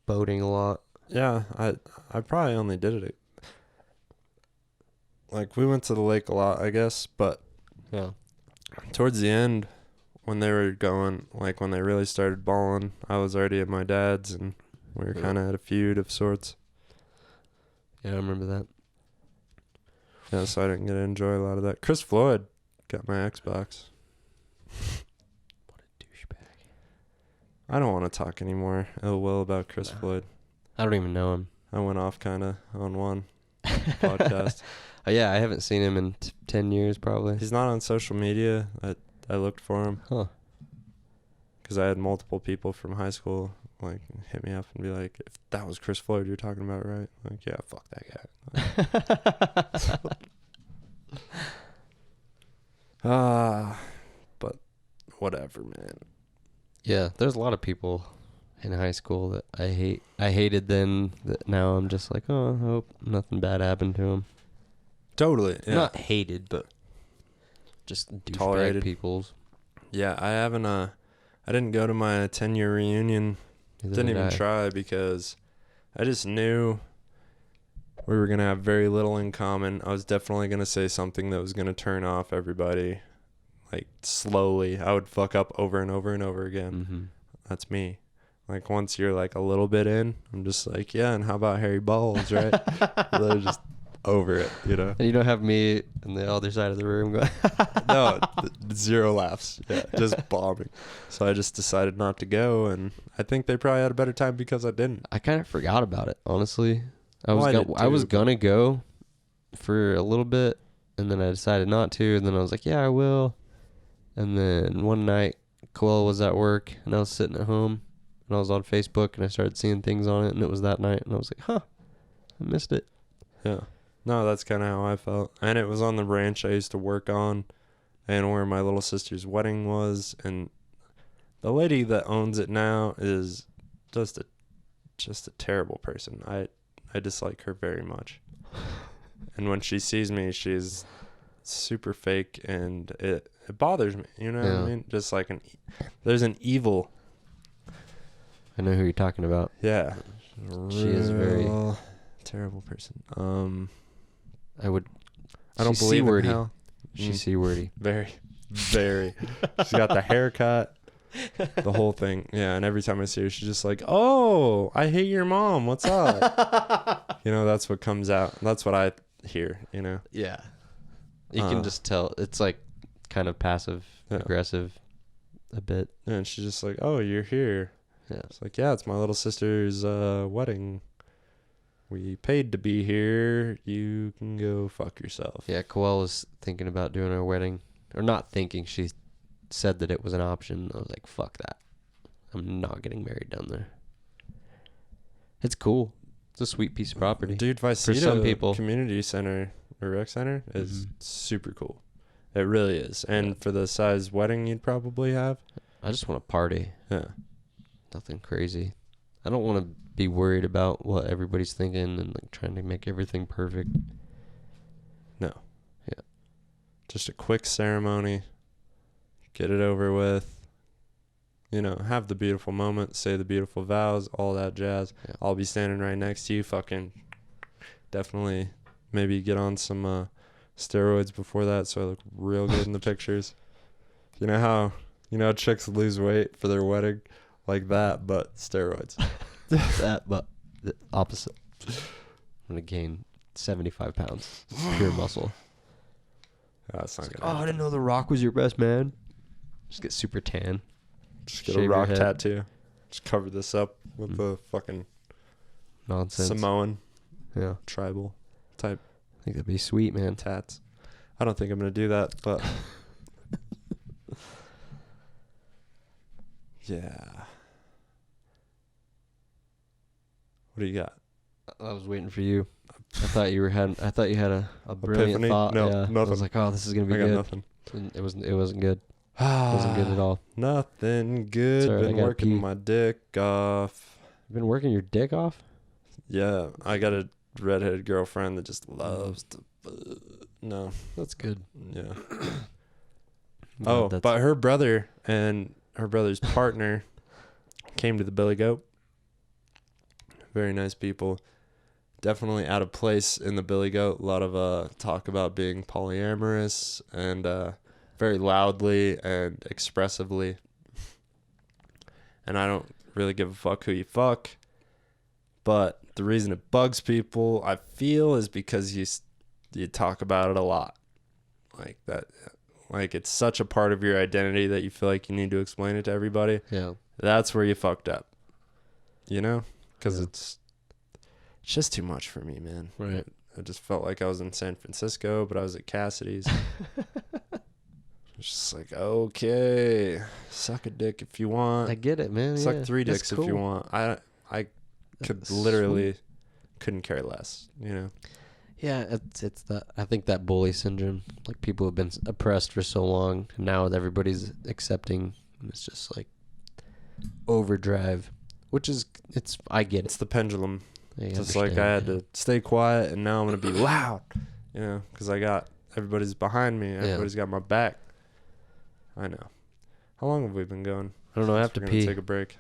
boating a lot. Yeah, I probably only did it. Like, we went to the lake a lot, I guess, but Yeah. towards the end, when they were going, like when they really started balling, I was already at my dad's, and we were kind of at a feud of sorts. Yeah, I remember that. Yeah, so I didn't get to enjoy a lot of that. Chris Floyd got my Xbox. What a douchebag. I don't want to talk anymore ill will about Chris Floyd. I don't even know him. I went off kind of on one podcast. Yeah, I haven't seen him in 10 years probably. He's not on social media. I looked for him. Huh. Because I had multiple people from high school like hit me up and be like, if that was Chris Floyd you're talking about, right? Like, yeah, fuck that guy. But whatever, man. Yeah, there's a lot of people in high school that I hated then, that now I'm just like, oh, I hope nothing bad happened to him. Totally. Yeah. Not hated, but just douchebag Tolerated. peoples. Yeah, I didn't go to my 10-year reunion. Neither Didn't did even I. try because I just knew we were going to have very little in common. I was definitely going to say something that was going to turn off everybody. Like, slowly. I would fuck up over and over and over again. Mm-hmm. That's me. Like, once you're like a little bit in, I'm just like, yeah, and how about Harry Balls, right? They're just over it, you know? And you don't have me on the other side of the room going, No, zero laughs. Yeah, just bombing. So I just decided not to go, and I think they probably had a better time because I didn't. I kind of forgot about it, honestly. I Well, was I did too, gonna go for a little bit, and then I decided not to, and then I was like, yeah, I will. And then one night, Coel was at work, and I was sitting at home, and I was on Facebook, and I started seeing things on it, and it was that night, and I was like, huh, I missed it. Yeah. No, that's kind of how I felt. And it was on the ranch I used to work on and where my little sister's wedding was. And the lady that owns it now is just a terrible person. I dislike her very much. And when she sees me, she's super fake, and it bothers me. You know what I mean? Just like there's an evil. I know who you're talking about. Yeah. She is very terrible person. I don't She's believe C-wordy. in hell. She's C-wordy. Very, very. She's got the haircut, the whole thing. Yeah, and every time I see her, she's just like, "Oh, I hate your mom. What's up?" You know, that's what comes out. That's what I hear. You know. Yeah. You can just tell. It's like kind of passive aggressive a bit. Yeah, and she's just like, "Oh, you're here." Yeah. It's like, yeah, it's my little sister's wedding. We paid to be here. You can go fuck yourself. Yeah, Coel was thinking about doing her wedding. Or not thinking, she said that it was an option. I was like, fuck that. I'm not getting married down there. It's cool. It's a sweet piece of property. Dude, For Vicita some people. Community Center or Rec Center is super cool. It really is. And for the size wedding you'd probably have. I just want to party. Yeah. Nothing crazy. I don't want to be worried about what everybody's thinking and like trying to make everything perfect. No. Yeah. Just a quick ceremony. Get it over with. You know, have the beautiful moment. Say the beautiful vows. All that jazz. Yeah. I'll be standing right next to you. Fucking definitely maybe get on some steroids before that so I look real good in the pictures. You know how chicks lose weight for their wedding? Like that, but steroids. That, but the opposite. I'm going to gain 75 pounds. Pure muscle. That's not Like, gonna I didn't know The Rock was your best man. Just get super tan. Just get Shave a your rock head. tattoo. Just cover this up with the fucking Nonsense. Samoan Yeah. tribal type I think that'd be sweet, man. tats. I don't think I'm gonna do that, but Yeah. What do you got? I was waiting for you. I thought you had a brilliant Epiphany? thought. No, yeah. I nothing. was like, oh, this is gonna be I got good. nothing. And it wasn't good. It wasn't good at all. Nothing good. Sorry, I Been gotta working pee. my dick off. You've been working your dick off? Yeah, I got a redheaded girlfriend that just loves to. No, That's good. yeah. Glad Oh, that's- but her brother and her brother's partner came to the Billy Goat. Very nice people. Definitely out of place in the Billy Goat. A lot of talk about being polyamorous and very loudly and expressively. And I don't really give a fuck who you fuck. But the reason it bugs people, I feel, is because you talk about it a lot. Like that. Like, it's such a part of your identity that you feel like you need to explain it to everybody. Yeah. That's where you fucked up. You know? Because Yeah. it's just too much for me, man. Right. I just felt like I was in San Francisco, but I was at Cassidy's. It's just like, okay, suck a dick if you want. I get it, man. Suck yeah. 3 That's dicks if cool. you want. I could That's literally couldn't care less, you know? Yeah, it's that. I think that bully syndrome, like people have been oppressed for so long, and now everybody's accepting. And it's just like overdrive, which is I get It's it. the pendulum. I Just like I had understand, to stay quiet, and now I'm going to be loud, you know, because I got everybody's behind me. Everybody's got my back. I know. How long have we been going? I don't know. I have to We're gonna pee. take a break.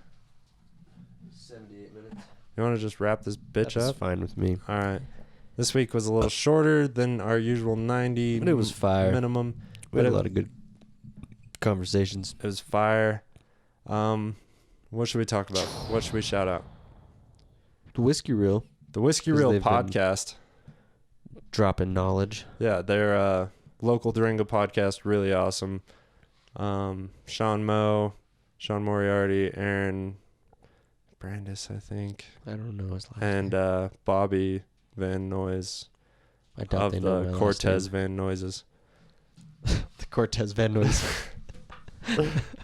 78 minutes. You want to just wrap this bitch That's up? fine with me. All right. This week was a little shorter than our usual 90 But it was fire. minimum. We had But a lot of good conversations. It was fire. What should we talk about? What should we shout out? The Whiskey Reel The Whiskey 'Cause Reel they've been- podcast. dropping knowledge. Yeah, they're a local Durango podcast, really awesome. Sean Moriarty, Aaron Brandis, I think, I don't know his last and name. Bobby Van Noyes I doubt of they know my the last Cortez name. Van Noises. The Cortez Van Noyes.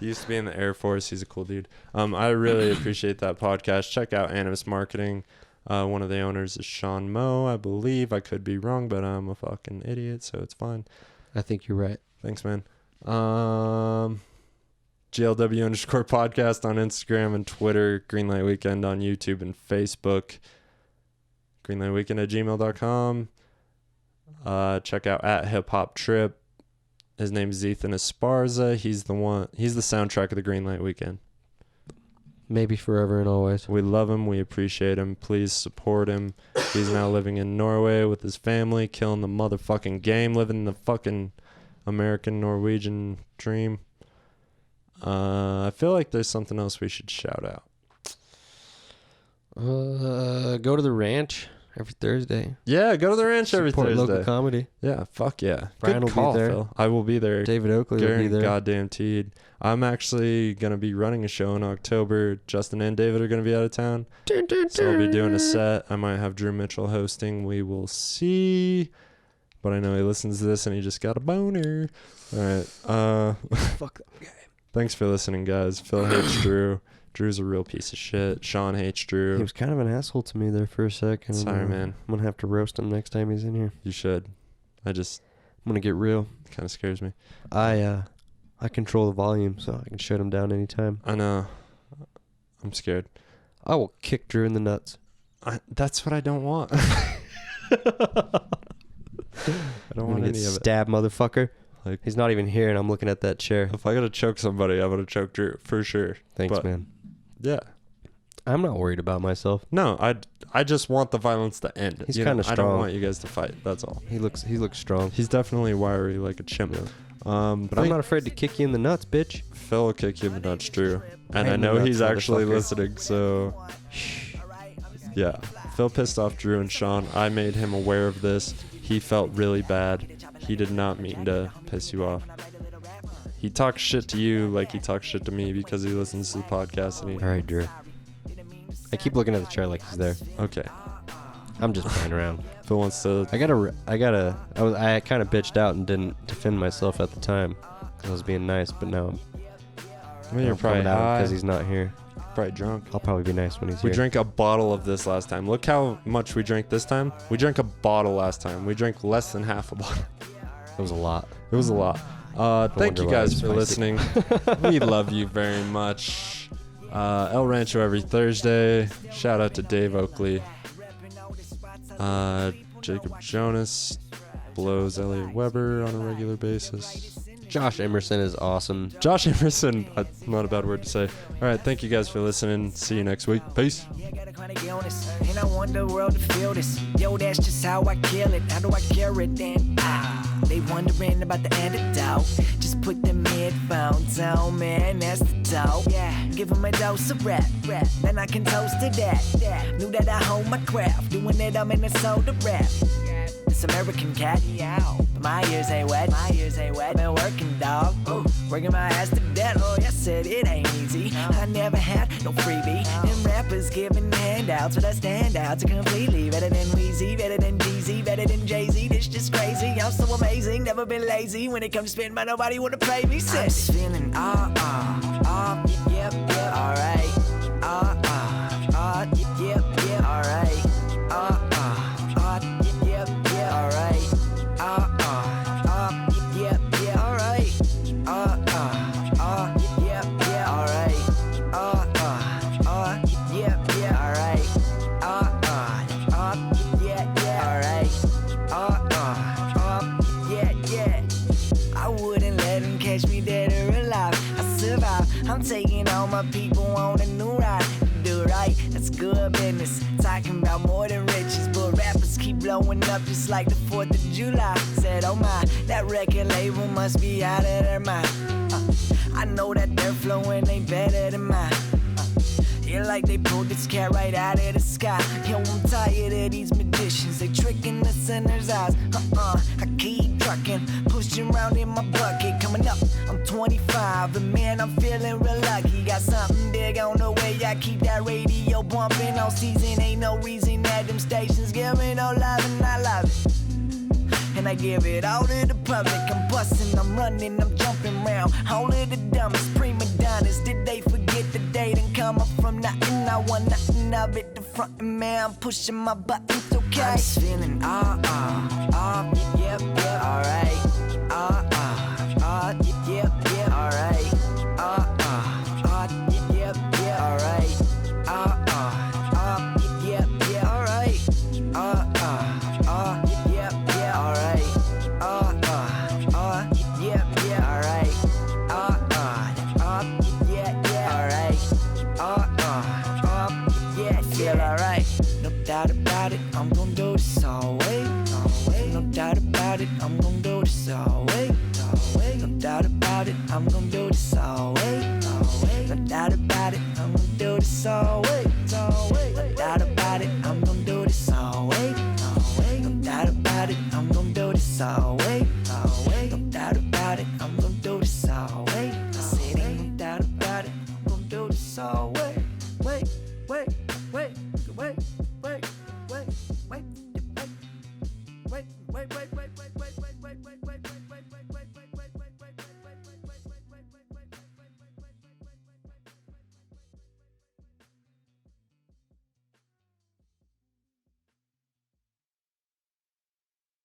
He used to be in the Air Force. He's a cool dude. I really appreciate that podcast. Check out Animus Marketing. One of the owners is Sean Moe, I believe. I could be wrong, but I'm a fucking idiot, so it's fine. I think you're right. Thanks, man. GLW_podcast on Instagram and Twitter. Greenlight Weekend on YouTube and Facebook. greenlightweekend@gmail.com. Check out @HipHopTrip. His name is Ethan Esparza. He's the soundtrack of the Greenlight Weekend. Maybe forever and always. We love him. We appreciate him. Please support him. He's now living in Norway with his family, killing the motherfucking game, living the fucking American Norwegian dream. I feel like there's something else we should shout out. Go to the ranch every Thursday. Yeah, go to the ranch every Support Thursday. local comedy. Yeah, fuck yeah. Brian Good will be call, there. Phil. I will be there. David Oakley will be Guaranteed there. goddamn teed. I'm actually going to be running a show in October. Justin and David are going to be out of town. So I'll be doing a set. I might have Drew Mitchell hosting. We will see. But I know he listens to this and he just got a boner. All right. Fuck that guy. Thanks for listening, guys. Phil hates Drew. Drew's a real piece of shit. Sean hates He Drew. was kind of an asshole to me there for a second. Sorry, man. I'm going to have to roast him next time he's in here. You should. I'm going to get real. kind of scares me. I control the volume, so I can shut him down anytime. I know. I'm scared. I will kick Drew in the nuts. That's what I don't want. I don't I'm want gonna any get of it. stabbed, motherfucker. Like- He's not even here, and I'm looking at that chair. If I gotta choke somebody, I'm gonna choke Drew for sure. Thanks, but- man. Yeah. I'm not worried about myself. No, I just want the violence to end. He's You know, kinda I don't strong. want you guys to fight. That's all. He looks strong. He's definitely wiry like a chimp. Yeah. But But I'm not afraid to kick you in the nuts, bitch. Phil will kick you in the nuts, Drew. And Right I in the know nuts, he's actually motherfucker. listening, so yeah. Phil pissed off Drew and Sean. I made him aware of this. He felt really bad. He did not mean to piss you off. He talks shit to you like he talks shit to me because he listens to the podcast and he All right, Drew. I keep looking at the chair like he's there. okay. I'm just playing around. Phil wants to I kind of bitched out and didn't defend myself at the time. I was being nice, but now Well, you're probably high. because he's not here. Probably drunk. I'll probably be nice when he's We here. drank a bottle of this last time. Look how much we drank this time. We drank a bottle last time. We drank less than half a bottle. It was a lot. It was a lot. Thank you wonder why guys it's for spicy. listening. We love you very much. El Rancho every Thursday. Shout out to Dave Oakley. Jacob Jonas blows Elliot Weber on a regular basis. Josh Emerson is awesome. Josh Emerson, not a bad word to say. All right, thank you guys for listening. See you next week. Peace. I got a chronic illness, and I want the world to feel this. Yo, that's just how I kill it. How do I cure it then? They wondering about the antidote. Just put them headphones on, man, that's the dope. Yeah, give them a dose of rap. Then I can toast to that. Knew that I hold my craft, doing it, I'm in a soda rap. This American cat, but my ears ain't wet. Been working, dog. Working my ass to death. Oh, yes, said it ain't easy. I never had no freebie. Them rappers giving handouts, but I stand out to completely better than Weezy, better than Jeezy, better than Jay-Z. This just crazy. I'm so amazing, never been lazy. When it comes to spin, man, nobody wanna pay me. I'm just feeling yep, alright. Yep, alright. Yep, alright. Yep, alright. Yep, alright. Yep, alright. I wouldn't let him catch me dead or alive. I survive. I'm taking all my people on a new ride. Do right, that's good business. Talking about more than riches, but rappers keep blowing up just like the 4th of July. Said, oh my, that record label must be out of their mind. I know that their flowing ain't better than mine. Yeah, like they pulled this cat right out of the sky. Yo, I'm tired of these magicians. They tricking the sinner's eyes. I keep trucking, pushing around in my bucket. Coming up, I'm 25, and man, I'm feeling real lucky. Got something big on the way. I keep that radio bumping all season. Ain't no reason that them stations give me no love, and I love it. And I give it all to the public. I'm busting, I'm running, I'm jumping round. All of the dumbest prima donnas. Did they forget the day done come up from nothing? I want nothing of it. The front man, I'm pushing my buttons, okay? I'm just feeling yep, alright. Yep, alright. Yep, alright. Yep, alright. Feel alright, no doubt about it. I'm gonna do this always. No doubt about it. I'm gonna do this always. No doubt about it. I'm gonna do this always. No doubt about it. I'm gonna do this always.